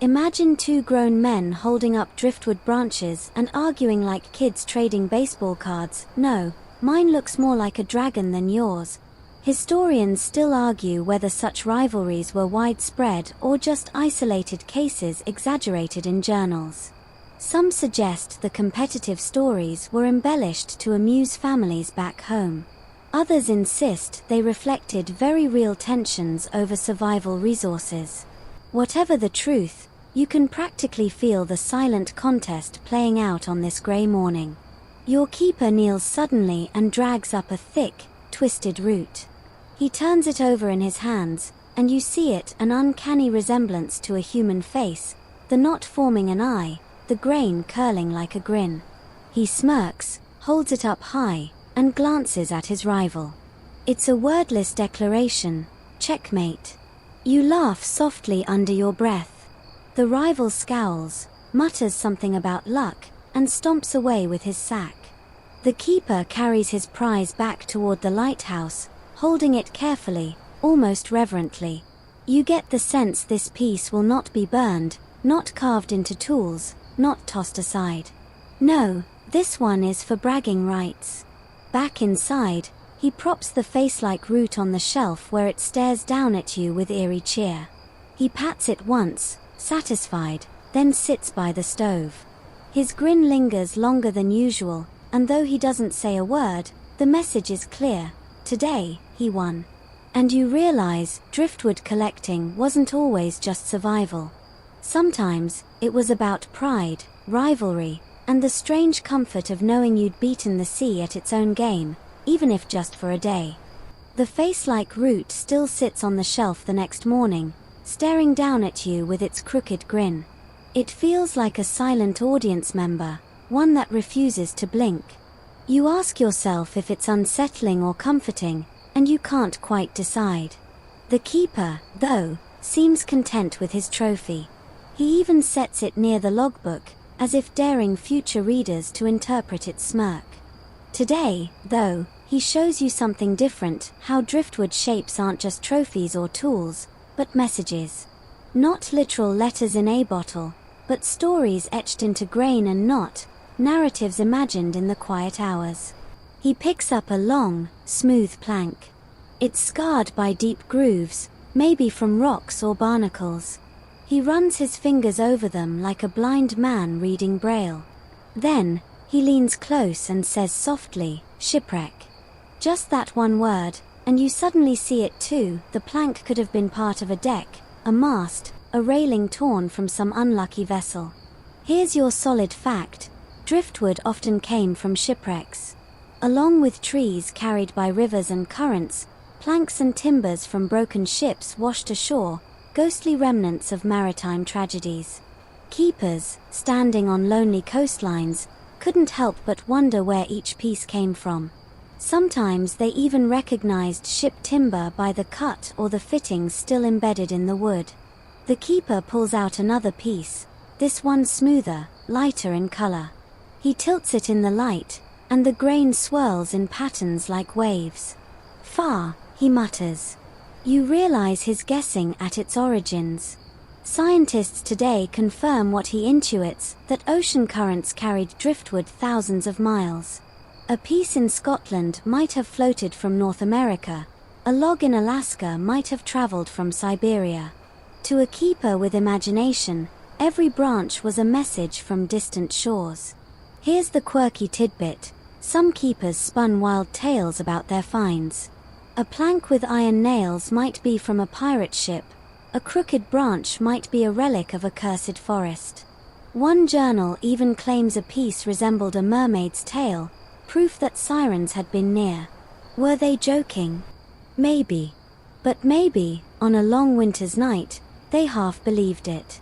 Imagine two grown men holding up driftwood branches and arguing like kids trading baseball cards. No, mine looks more like a dragon than yours. Historians still argue whether such rivalries were widespread or just isolated cases exaggerated in journals. Some suggest the competitive stories were embellished to amuse families back home. Others insist they reflected very real tensions over survival resources. Whatever the truth, you can practically feel the silent contest playing out on this grey morning. Your keeper kneels suddenly and drags up a thick, twisted root. He turns it over in his hands, and you see it, an uncanny resemblance to a human face, the knot forming an eye, the grain curling like a grin. He smirks, holds it up high, and glances at his rival. It's a wordless declaration, checkmate. You laugh softly under your breath. The rival scowls, mutters something about luck, and stomps away with his sack. The keeper carries his prize back toward the lighthouse, holding it carefully, almost reverently. You get the sense this piece will not be burned, not carved into tools, not tossed aside. No, this one is for bragging rights. Back inside, he props the face-like root on the shelf where it stares down at you with eerie cheer. He pats it once, satisfied, then sits by the stove. His grin lingers longer than usual, and though he doesn't say a word, the message is clear. Today, he won. And you realize, driftwood collecting wasn't always just survival. Sometimes, it was about pride, rivalry, and the strange comfort of knowing you'd beaten the sea at its own game, even if just for a day. The face-like root still sits on the shelf the next morning, staring down at you with its crooked grin. It feels like a silent audience member, one that refuses to blink. You ask yourself if it's unsettling or comforting, and you can't quite decide. The keeper, though, seems content with his trophy. He even sets it near the logbook, as if daring future readers to interpret its smirk. Today, though, he shows you something different, how driftwood shapes aren't just trophies or tools, but messages. Not literal letters in a bottle, but stories etched into grain and knot, narratives imagined in the quiet hours. He picks up a long, smooth plank. It's scarred by deep grooves, maybe from rocks or barnacles. He runs his fingers over them like a blind man reading Braille. Then, he leans close and says softly, "Shipwreck." Just that one word, and you suddenly see it too. The plank could have been part of a deck, a mast, a railing torn from some unlucky vessel. Here's your solid fact. Driftwood often came from shipwrecks. Along with trees carried by rivers and currents, planks and timbers from broken ships washed ashore, ghostly remnants of maritime tragedies. Keepers, standing on lonely coastlines, couldn't help but wonder where each piece came from. Sometimes they even recognized ship timber by the cut or the fittings still embedded in the wood. The keeper pulls out another piece, this one smoother, lighter in color. He tilts it in the light, and the grain swirls in patterns like waves. "Far," he mutters. You realize he's guessing at its origins. Scientists today confirm what he intuits, that ocean currents carried driftwood thousands of miles. A piece in Scotland might have floated from North America. A log in Alaska might have traveled from Siberia. To a keeper with imagination, every branch was a message from distant shores. Here's the quirky tidbit. Some keepers spun wild tales about their finds. A plank with iron nails might be from a pirate ship. A crooked branch might be a relic of a cursed forest. One journal even claims a piece resembled a mermaid's tail, proof that sirens had been near. Were they joking? Maybe. But maybe, on a long winter's night, they half believed it.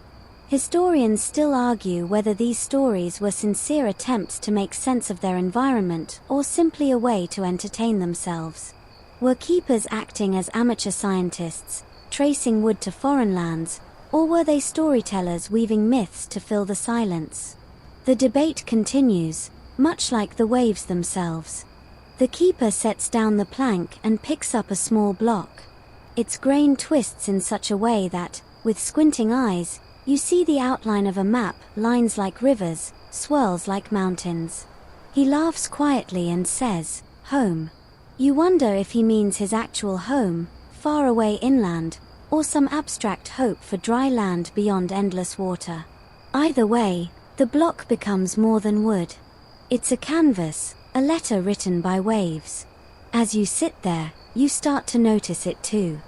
Historians still argue whether these stories were sincere attempts to make sense of their environment or simply a way to entertain themselves. Were keepers acting as amateur scientists, tracing wood to foreign lands, or were they storytellers weaving myths to fill the silence? The debate continues, much like the waves themselves. The keeper sets down the plank and picks up a small block. Its grain twists in such a way that, with squinting eyes, you see the outline of a map, lines like rivers, swirls like mountains. He laughs quietly and says, "Home." You wonder if he means his actual home, far away inland, or some abstract hope for dry land beyond endless water. Either way, the block becomes more than wood. It's a canvas, a letter written by waves. As you sit there, you start to notice it too.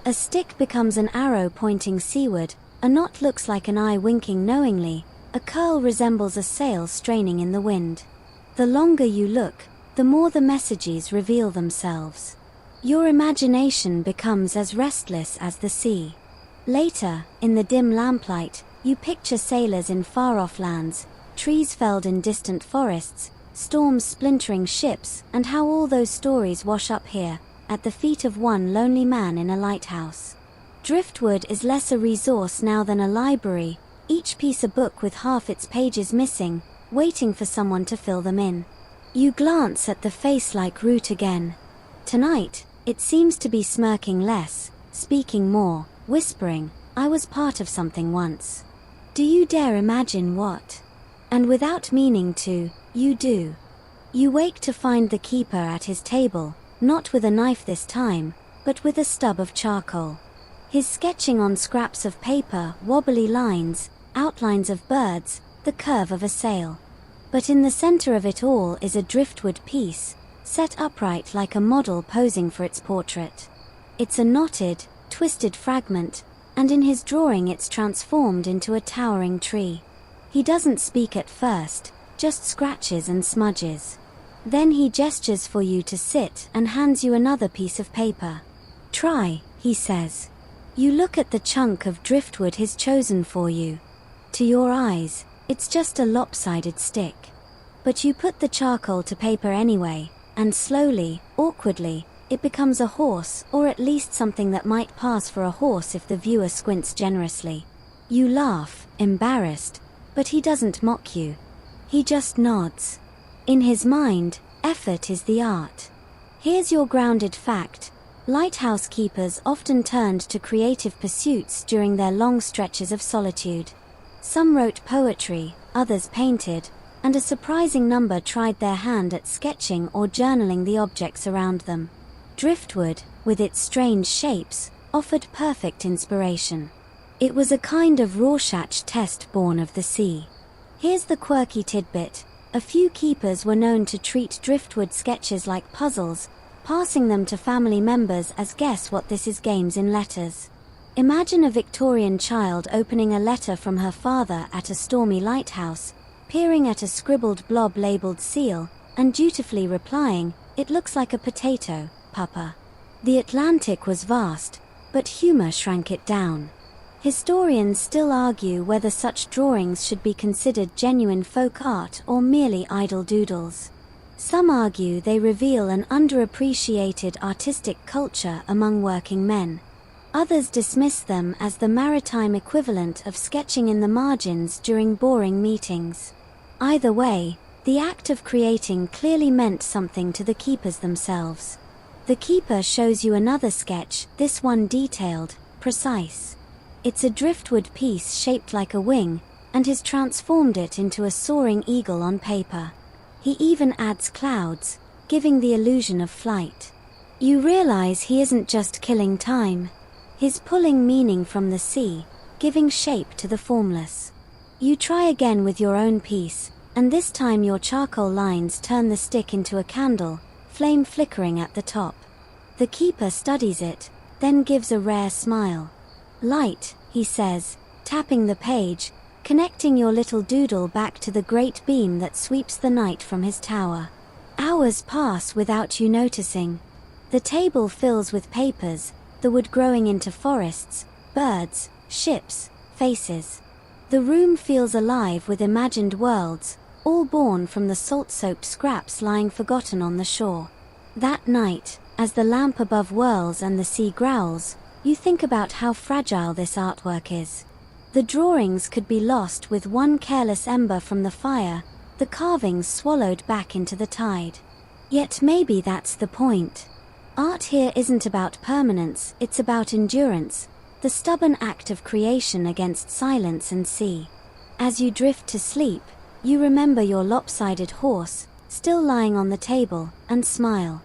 A stick becomes an arrow pointing seaward, a knot looks like an eye winking knowingly, a curl resembles a sail straining in the wind. The longer you look, the more the messages reveal themselves. Your imagination becomes as restless as the sea. Later, in the dim lamplight, you picture sailors in far-off lands, trees felled in distant forests, storms splintering ships, and how all those stories wash up here, at the feet of one lonely man in a lighthouse. Driftwood is less a resource now than a library, each piece a book with half its pages missing, waiting for someone to fill them in. You glance at the face-like root again. Tonight, it seems to be smirking less, speaking more, whispering, "I was part of something once. Do you dare imagine what?" And without meaning to, you do. You wake to find the keeper at his table, not with a knife this time, but with a stub of charcoal. His sketching on scraps of paper, wobbly lines, outlines of birds, the curve of a sail. But in the center of it all is a driftwood piece, set upright like a model posing for its portrait. It's a knotted, twisted fragment, and in his drawing it's transformed into a towering tree. He doesn't speak at first, just scratches and smudges. Then he gestures for you to sit and hands you another piece of paper. "Try," he says. You look at the chunk of driftwood he's chosen for you. To your eyes, it's just a lopsided stick. But you put the charcoal to paper anyway, and slowly, awkwardly, it becomes a horse, or at least something that might pass for a horse if the viewer squints generously. You laugh, embarrassed, but he doesn't mock you. He just nods. In his mind, effort is the art. Here's your grounded fact. Lighthouse keepers often turned to creative pursuits during their long stretches of solitude. Some wrote poetry, others painted, and a surprising number tried their hand at sketching or journaling the objects around them. Driftwood, with its strange shapes, offered perfect inspiration. It was a kind of Rorschach test born of the sea. Here's the quirky tidbit. A few keepers were known to treat driftwood sketches like puzzles, passing them to family members as guess what this is games in letters. Imagine a Victorian child opening a letter from her father at a stormy lighthouse, peering at a scribbled blob labeled seal, and dutifully replying, "It looks like a potato, Papa." The Atlantic was vast, but humor shrank it down. Historians still argue whether such drawings should be considered genuine folk art or merely idle doodles. Some argue they reveal an underappreciated artistic culture among working men. Others dismiss them as the maritime equivalent of sketching in the margins during boring meetings. Either way, the act of creating clearly meant something to the keepers themselves. The keeper shows you another sketch, this one detailed, precise. It's a driftwood piece shaped like a wing, and has transformed it into a soaring eagle on paper. He even adds clouds, giving the illusion of flight. You realize he isn't just killing time. He's pulling meaning from the sea, giving shape to the formless. You try again with your own piece, and this time your charcoal lines turn the stick into a candle, flame flickering at the top. The keeper studies it, then gives a rare smile. "Light," he says, tapping the page, connecting your little doodle back to the great beam that sweeps the night from his tower. Hours pass without you noticing. The table fills with papers, the wood growing into forests, birds, ships, faces. The room feels alive with imagined worlds, all born from the salt-soaked scraps lying forgotten on the shore. That night, as the lamp above whirls and the sea growls, you think about how fragile this artwork is. The drawings could be lost with one careless ember from the fire, the carvings swallowed back into the tide. Yet maybe that's the point. Art here isn't about permanence, it's about endurance, the stubborn act of creation against silence and sea. As you drift to sleep, you remember your lopsided horse, still lying on the table, and smile.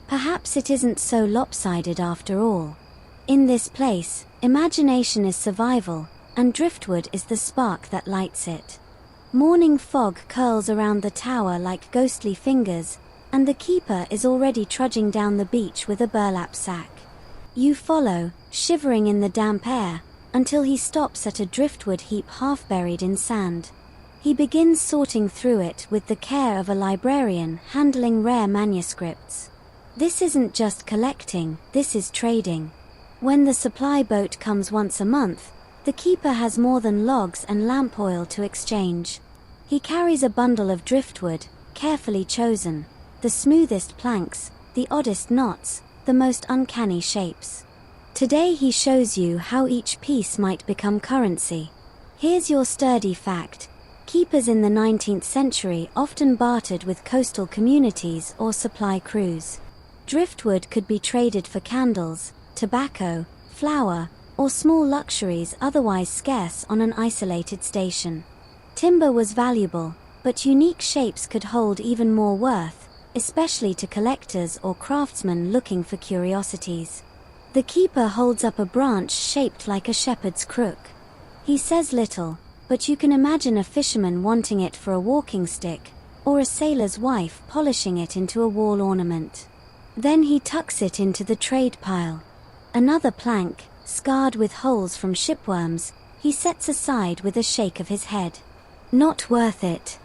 Perhaps it isn't so lopsided after all. In this place, imagination is survival, and driftwood is the spark that lights it. Morning fog curls around the tower like ghostly fingers, and the keeper is already trudging down the beach with a burlap sack. You follow, shivering in the damp air, until he stops at a driftwood heap half buried in sand. He begins sorting through it with the care of a librarian handling rare manuscripts. This isn't just collecting, this is trading. When the supply boat comes once a month, the keeper has more than logs and lamp oil to exchange. He carries a bundle of driftwood, carefully chosen, the smoothest planks, the oddest knots, the most uncanny shapes. Today he shows you how each piece might become currency. Here's your sturdy fact. Keepers in the 19th century often bartered with coastal communities or supply crews. Driftwood could be traded for candles, tobacco, flour, or small luxuries otherwise scarce on an isolated station. Timber was valuable, but unique shapes could hold even more worth, especially to collectors or craftsmen looking for curiosities. The keeper holds up a branch shaped like a shepherd's crook. He says little, but you can imagine a fisherman wanting it for a walking stick, or a sailor's wife polishing it into a wall ornament. Then he tucks it into the trade pile. Another plank, scarred with holes from shipworms, he sets aside with a shake of his head. Not worth it.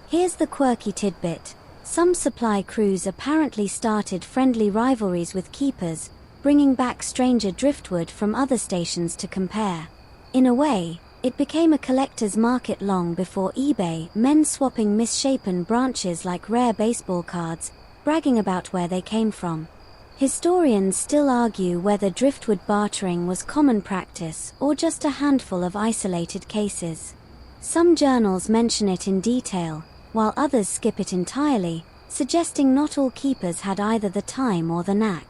Here's the quirky tidbit. Some supply crews apparently started friendly rivalries with keepers, bringing back stranger driftwood from other stations to compare. In a way, it became a collector's market long before eBay, men swapping misshapen branches like rare baseball cards, bragging about where they came from. Historians still argue whether driftwood bartering was common practice or just a handful of isolated cases. Some journals mention it in detail, while others skip it entirely, suggesting not all keepers had either the time or the knack.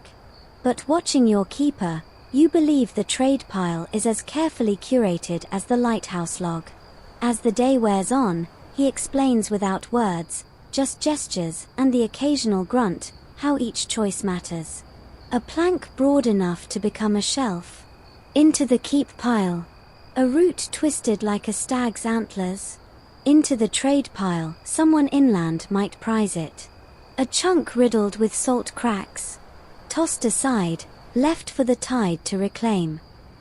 But watching your keeper, you believe the trade pile is as carefully curated as the lighthouse log. As the day wears on, he explains without words, just gestures and the occasional grunt, how each choice matters. A plank broad enough to become a shelf. Into the keep pile. A root twisted like a stag's antlers. Into the trade pile, someone inland might prize it. A chunk riddled with salt cracks. Tossed aside, left for the tide to reclaim.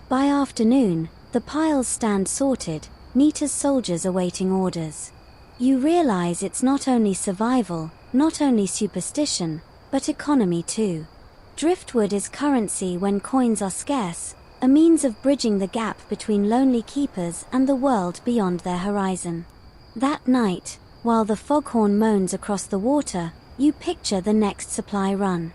By afternoon, the piles stand sorted, neat as soldiers awaiting orders. You realize it's not only survival, not only superstition, but economy too. Driftwood is currency when coins are scarce, a means of bridging the gap between lonely keepers and the world beyond their horizon. That night, while the foghorn moans across the water, you picture the next supply run.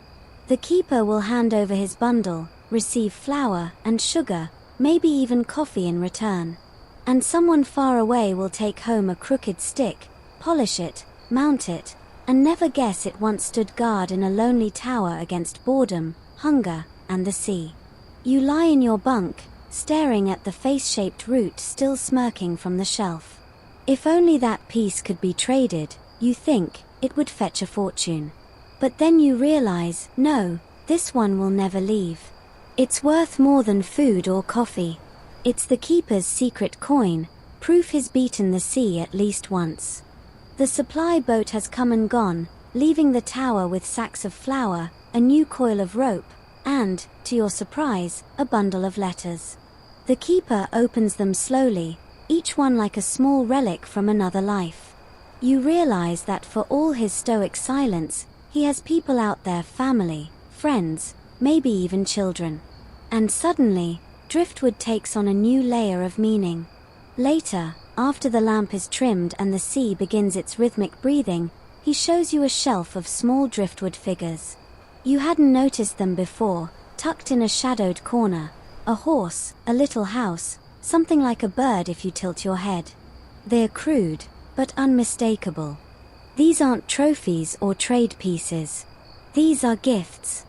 The keeper will hand over his bundle, receive flour and sugar, maybe even coffee in return. And someone far away will take home a crooked stick, polish it, mount it, and never guess it once stood guard in a lonely tower against boredom, hunger, and the sea. You lie in your bunk, staring at the face-shaped root still smirking from the shelf. If only that piece could be traded, you think, it would fetch a fortune. But then you realize, no, this one will never leave. It's worth more than food or coffee. It's the keeper's secret coin, proof he's beaten the sea at least once. The supply boat has come and gone, leaving the tower with sacks of flour, a new coil of rope, and, to your surprise, a bundle of letters. The keeper opens them slowly, each one like a small relic from another life. You realize that for all his stoic silence, he has people out there, family, friends, maybe even children. And suddenly, driftwood takes on a new layer of meaning. Later, after the lamp is trimmed and the sea begins its rhythmic breathing, he shows you a shelf of small driftwood figures. You hadn't noticed them before, tucked in a shadowed corner. A horse, a little house, something like a bird if you tilt your head. They're crude, but unmistakable. These aren't trophies or trade pieces. These are gifts.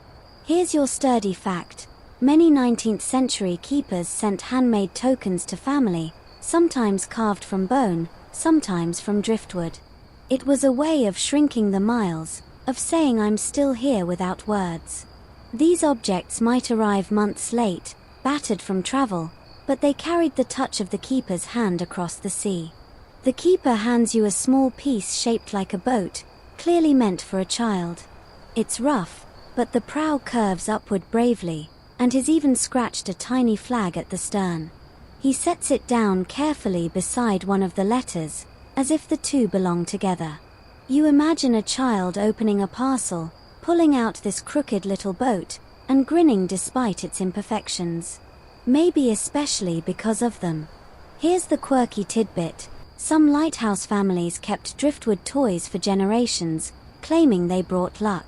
Here's your sturdy fact. Many 19th century keepers sent handmade tokens to family, sometimes carved from bone, sometimes from driftwood. It was a way of shrinking the miles, of saying I'm still here without words. These objects might arrive months late, battered from travel, but they carried the touch of the keeper's hand across the sea. The keeper hands you a small piece shaped like a boat, clearly meant for a child. It's rough, but the prow curves upward bravely, and he's even scratched a tiny flag at the stern. He sets it down carefully beside one of the letters, as if the two belong together. You imagine a child opening a parcel, pulling out this crooked little boat, and grinning despite its imperfections. Maybe especially because of them. Here's the quirky tidbit. Some lighthouse families kept driftwood toys for generations, claiming they brought luck.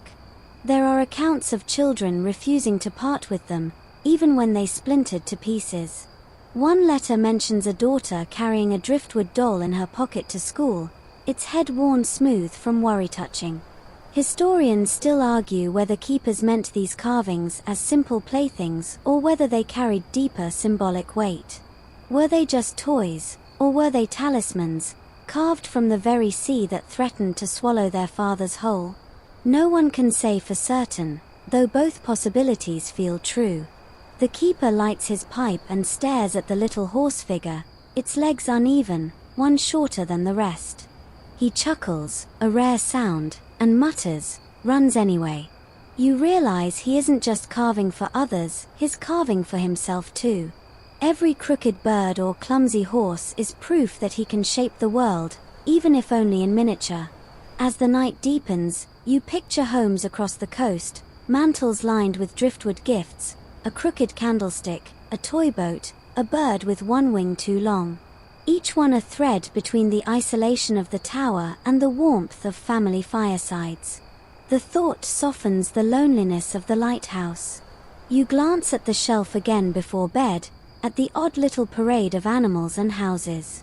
There are accounts of children refusing to part with them, even when they splintered to pieces. One letter mentions a daughter carrying a driftwood doll in her pocket to school, its head worn smooth from worry touching. Historians still argue whether keepers meant these carvings as simple playthings or whether they carried deeper symbolic weight. Were they just toys, or were they talismans, carved from the very sea that threatened to swallow their father's whole? No one can say for certain, though both possibilities feel true. The keeper lights his pipe and stares at the little horse figure, its legs uneven, one shorter than the rest. He chuckles, a rare sound, and mutters, "Runs anyway." You realize he isn't just carving for others, he's carving for himself too. Every crooked bird or clumsy horse is proof that he can shape the world, even if only in miniature. As the night deepens, you picture homes across the coast, mantels lined with driftwood gifts, a crooked candlestick, a toy boat, a bird with one wing too long. Each one a thread between the isolation of the tower and the warmth of family firesides. The thought softens the loneliness of the lighthouse. You glance at the shelf again before bed, at the odd little parade of animals and houses.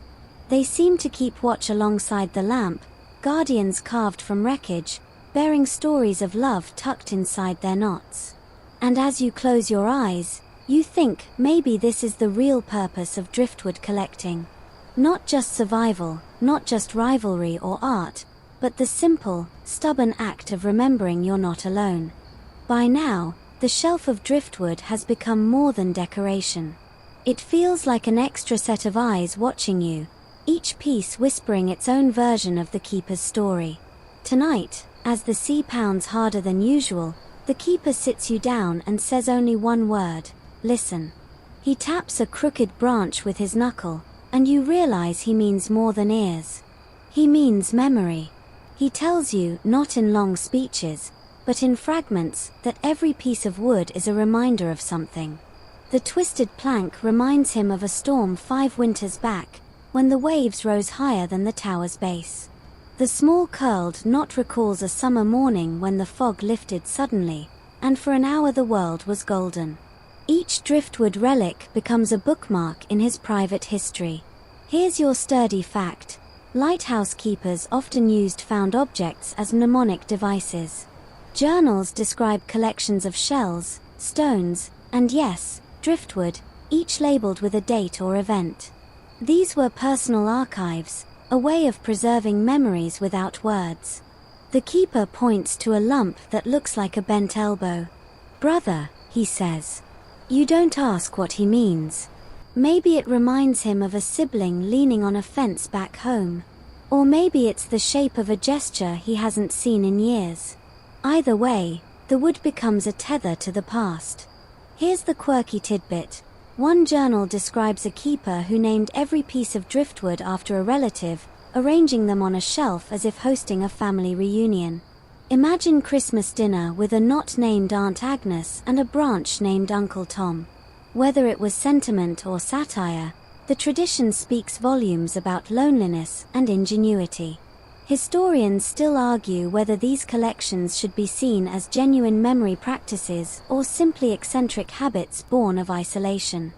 They seem to keep watch alongside the lamp, guardians carved from wreckage, bearing stories of love tucked inside their knots. And as you close your eyes, you think maybe this is the real purpose of driftwood collecting. Not just survival, not just rivalry or art, but the simple, stubborn act of remembering you're not alone. By now, the shelf of driftwood has become more than decoration. It feels like an extra set of eyes watching you, each piece whispering its own version of the keeper's story. Tonight, as the sea pounds harder than usual, the keeper sits you down and says only one word: listen. He taps a crooked branch with his knuckle, and you realize he means more than ears. He means memory. He tells you, not in long speeches, but in fragments, that every piece of wood is a reminder of something. The twisted plank reminds him of a storm 5 winters back, when the waves rose higher than the tower's base. The small curled knot recalls a summer morning when the fog lifted suddenly, and for an hour the world was golden. Each driftwood relic becomes a bookmark in his private history. Here's your sturdy fact. Lighthouse keepers often used found objects as mnemonic devices. Journals describe collections of shells, stones, and yes, driftwood, each labeled with a date or event. These were personal archives, a way of preserving memories without words. The keeper points to a lump that looks like a bent elbow. "Brother," he says. You don't ask what he means. Maybe it reminds him of a sibling leaning on a fence back home. Or maybe it's the shape of a gesture he hasn't seen in years. Either way, the wood becomes a tether to the past. Here's the quirky tidbit. One journal describes a keeper who named every piece of driftwood after a relative, arranging them on a shelf as if hosting a family reunion. Imagine Christmas dinner with a knot named Aunt Agnes and a branch named Uncle Tom. Whether it was sentiment or satire, The tradition speaks volumes about loneliness and ingenuity. Historians still argue whether these collections should be seen as genuine memory practices or simply eccentric habits born of isolation.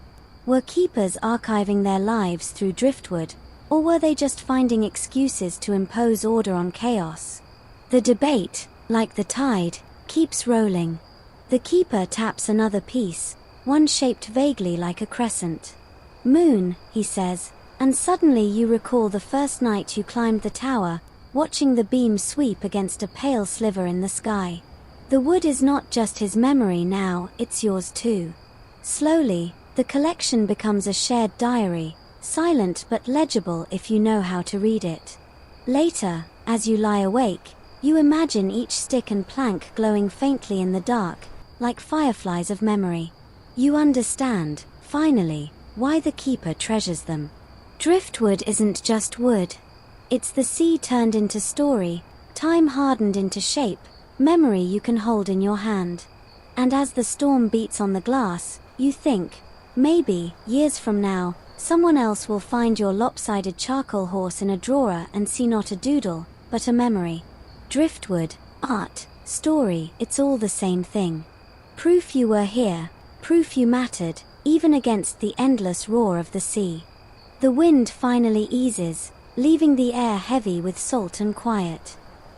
Were keepers archiving their lives through Driftwood, or were they just finding excuses to impose order on chaos? The debate, like the tide, keeps rolling. The keeper taps another piece, one shaped vaguely like a crescent. "Moon," he says, and suddenly you recall the first night you climbed the tower, watching the beam sweep against a pale sliver in the sky. The wood is not just his memory now, it's yours too. Slowly, the collection becomes a shared diary, silent but legible if you know how to read it. Later, as you lie awake, you imagine each stick and plank glowing faintly in the dark, like fireflies of memory. You understand, finally, why the keeper treasures them. Driftwood isn't just wood. It's the sea turned into story, time hardened into shape, memory you can hold in your hand. And as the storm beats on the glass, you think, maybe, years from now, someone else will find your lopsided charcoal horse in a drawer and see not a doodle, but a memory. Driftwood, art, story, it's all the same thing. Proof you were here, proof you mattered, even against the endless roar of the sea. The wind finally eases, leaving the air heavy with salt and quiet.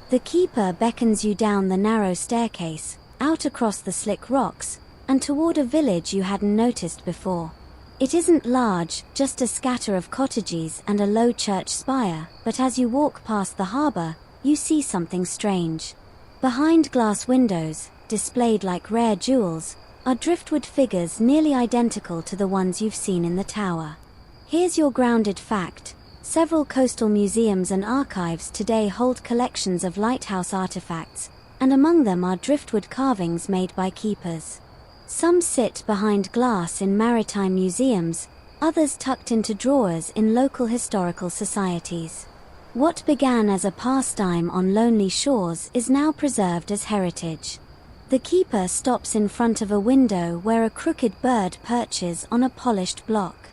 The keeper beckons you down the narrow staircase, out across the slick rocks, and toward a village you hadn't noticed before. It isn't large, just a scatter of cottages and a low church spire, but as you walk past the harbor, you see something strange. Behind glass windows, displayed like rare jewels, are driftwood figures nearly identical to the ones you've seen in the tower. Here's your grounded fact. Several coastal museums and archives today hold collections of lighthouse artifacts, and among them are driftwood carvings made by keepers. Some sit behind glass in maritime museums, others tucked into drawers in local historical societies. What began as a pastime on lonely shores is now preserved as heritage. The keeper stops in front of a window where a crooked bird perches on a polished block.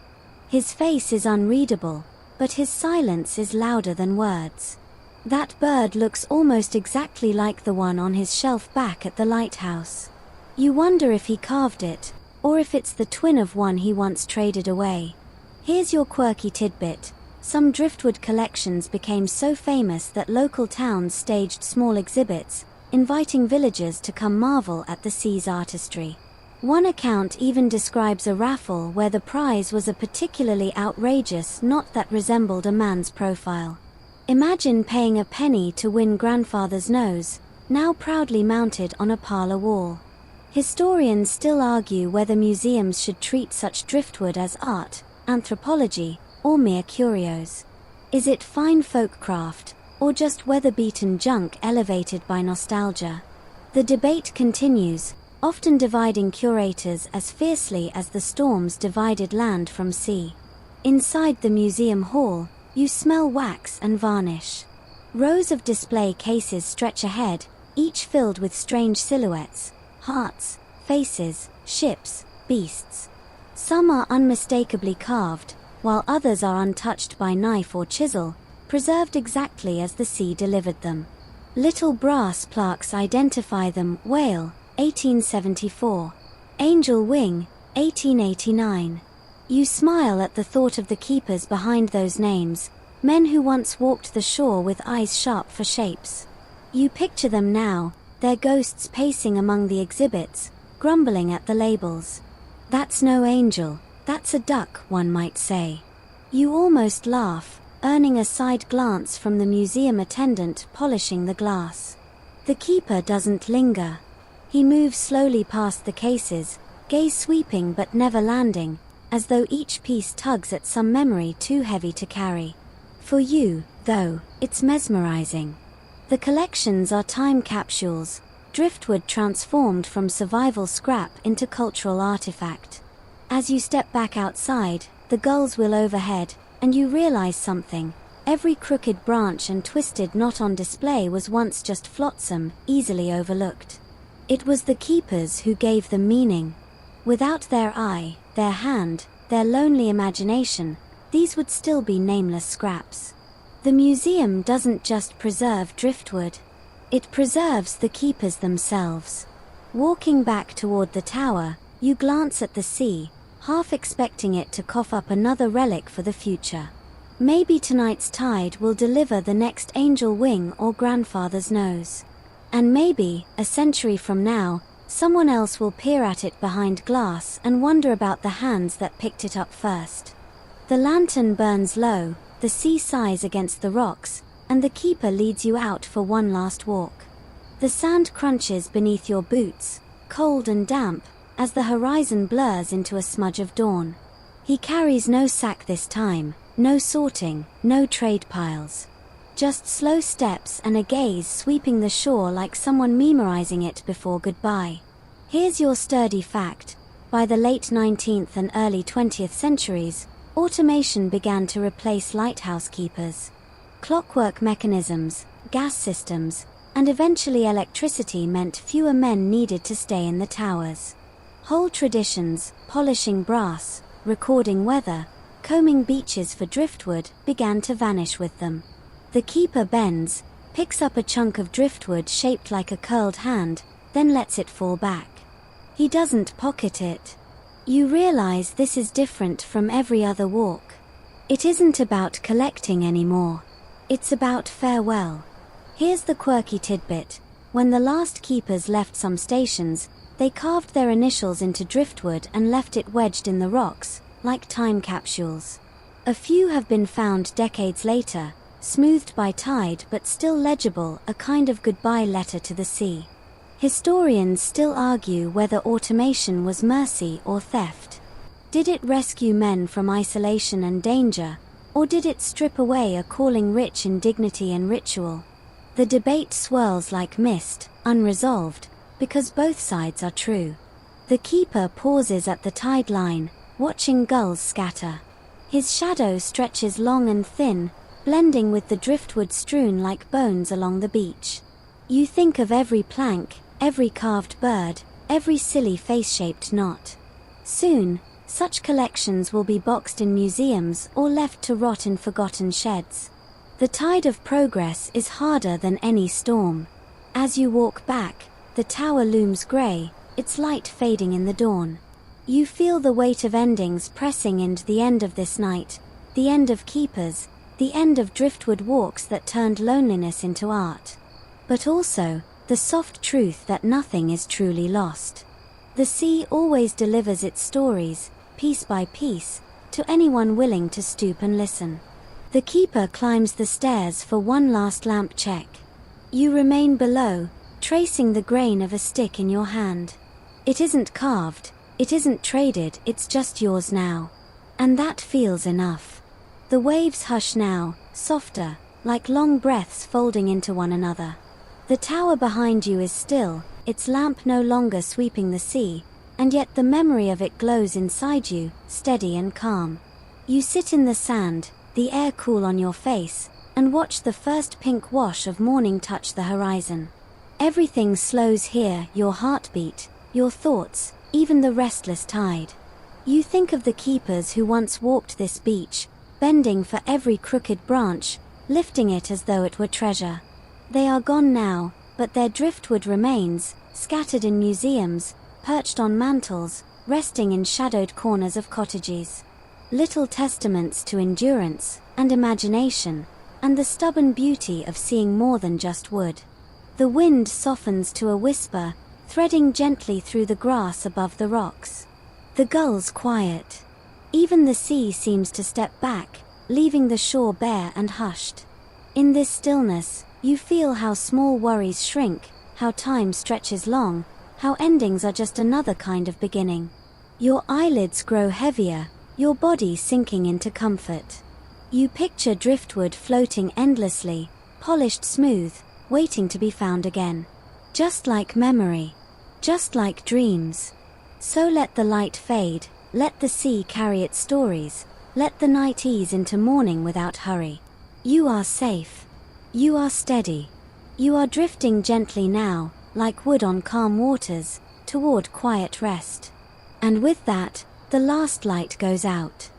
His face is unreadable, but his silence is louder than words. That bird looks almost exactly like the one on his shelf back at the lighthouse. You wonder if he carved it, or if it's the twin of one he once traded away. Here's your quirky tidbit. Some driftwood collections became so famous that local towns staged small exhibits, inviting villagers to come marvel at the sea's artistry. One account even describes a raffle where the prize was a particularly outrageous knot that resembled a man's profile. Imagine paying a penny to win grandfather's nose, now proudly mounted on a parlor wall. Historians still argue whether museums should treat such driftwood as art, anthropology, or mere curios. Is it fine folk craft, or just weather-beaten junk elevated by nostalgia? The debate continues, often dividing curators as fiercely as the storms divided land from sea. Inside the museum hall, you smell wax and varnish. Rows of display cases stretch ahead, each filled with strange silhouettes, hearts, faces, ships, beasts. Some are unmistakably carved, while others are untouched by knife or chisel, preserved exactly as the sea delivered them. Little brass plaques identify them: Whale, 1874. Angel Wing, 1889. You smile at the thought of the keepers behind those names, men who once walked the shore with eyes sharp for shapes. You picture them now, their ghosts pacing among the exhibits, grumbling at the labels. That's no angel, that's a duck, one might say. You almost laugh, earning a side glance from the museum attendant polishing the glass. The keeper doesn't linger. He moves slowly past the cases, gaze sweeping but never landing, as though each piece tugs at some memory too heavy to carry. For you, though, it's mesmerizing. The collections are time capsules, driftwood transformed from survival scrap into cultural artifact. As you step back outside, the gulls will overhead, and you realize something. Every crooked branch and twisted knot on display was once just flotsam, easily overlooked. It was the keepers who gave them meaning. Without their eye, their hand, their lonely imagination, these would still be nameless scraps. The museum doesn't just preserve driftwood. It preserves the keepers themselves. Walking back toward the tower, you glance at the sea, half expecting it to cough up another relic for the future. Maybe tonight's tide will deliver the next angel wing or grandfather's nose. And maybe, a century from now, someone else will peer at it behind glass and wonder about the hands that picked it up first. The lantern burns low, the sea sighs against the rocks, and the keeper leads you out for one last walk. The sand crunches beneath your boots, cold and damp, as the horizon blurs into a smudge of dawn. He carries no sack this time, no sorting, no trade piles. Just slow steps and a gaze sweeping the shore like someone memorizing it before goodbye. Here's your sturdy fact. By the late 19th and early 20th centuries, automation began to replace lighthouse keepers. Clockwork mechanisms, gas systems, and eventually electricity meant fewer men needed to stay in the towers. Whole traditions, polishing brass, recording weather, combing beaches for driftwood, began to vanish with them. The keeper bends, picks up a chunk of driftwood shaped like a curled hand, then lets it fall back. He doesn't pocket it. You realize this is different from every other walk. It isn't about collecting anymore. It's about farewell. Here's the quirky tidbit. When the last keepers left some stations, they carved their initials into driftwood and left it wedged in the rocks, like time capsules. A few have been found decades later, smoothed by tide but still legible, a kind of goodbye letter to the sea. Historians still argue whether automation was mercy or theft. Did it rescue men from isolation and danger, or did it strip away a calling rich in dignity and ritual? The debate swirls like mist, unresolved, because both sides are true. The keeper pauses at the tide line, watching gulls scatter. His shadow stretches long and thin, blending with the driftwood strewn like bones along the beach. You think of every plank, every carved bird, every silly face-shaped knot. Soon, such collections will be boxed in museums or left to rot in forgotten sheds. The tide of progress is harder than any storm. As you walk back, the tower looms grey, its light fading in the dawn. You feel the weight of endings pressing into the end of this night, the end of keepers, the end of driftwood walks that turned loneliness into art. But also, the soft truth that nothing is truly lost. The sea always delivers its stories, piece by piece, to anyone willing to stoop and listen. The keeper climbs the stairs for one last lamp check. You remain below, tracing the grain of a stick in your hand. It isn't carved, it isn't traded, it's just yours now. And that feels enough. The waves hush now, softer, like long breaths folding into one another. The tower behind you is still, its lamp no longer sweeping the sea, and yet the memory of it glows inside you, steady and calm. You sit in the sand, the air cool on your face, and watch the first pink wash of morning touch the horizon. Everything slows here, your heartbeat, your thoughts, even the restless tide. You think of the keepers who once walked this beach, bending for every crooked branch, lifting it as though it were treasure. They are gone now, but their driftwood remains, scattered in museums, perched on mantles, resting in shadowed corners of cottages. Little testaments to endurance and imagination, and the stubborn beauty of seeing more than just wood. The wind softens to a whisper, threading gently through the grass above the rocks. The gulls quiet. Even the sea seems to step back, leaving the shore bare and hushed. In this stillness, you feel how small worries shrink, how time stretches long, how endings are just another kind of beginning. Your eyelids grow heavier, your body sinking into comfort. You picture driftwood floating endlessly, polished smooth, waiting to be found again. Just like memory. Just like dreams. So let the light fade, let the sea carry its stories, let the night ease into morning without hurry. You are safe. You are steady. You are drifting gently now, like wood on calm waters, toward quiet rest. And with that, the last light goes out.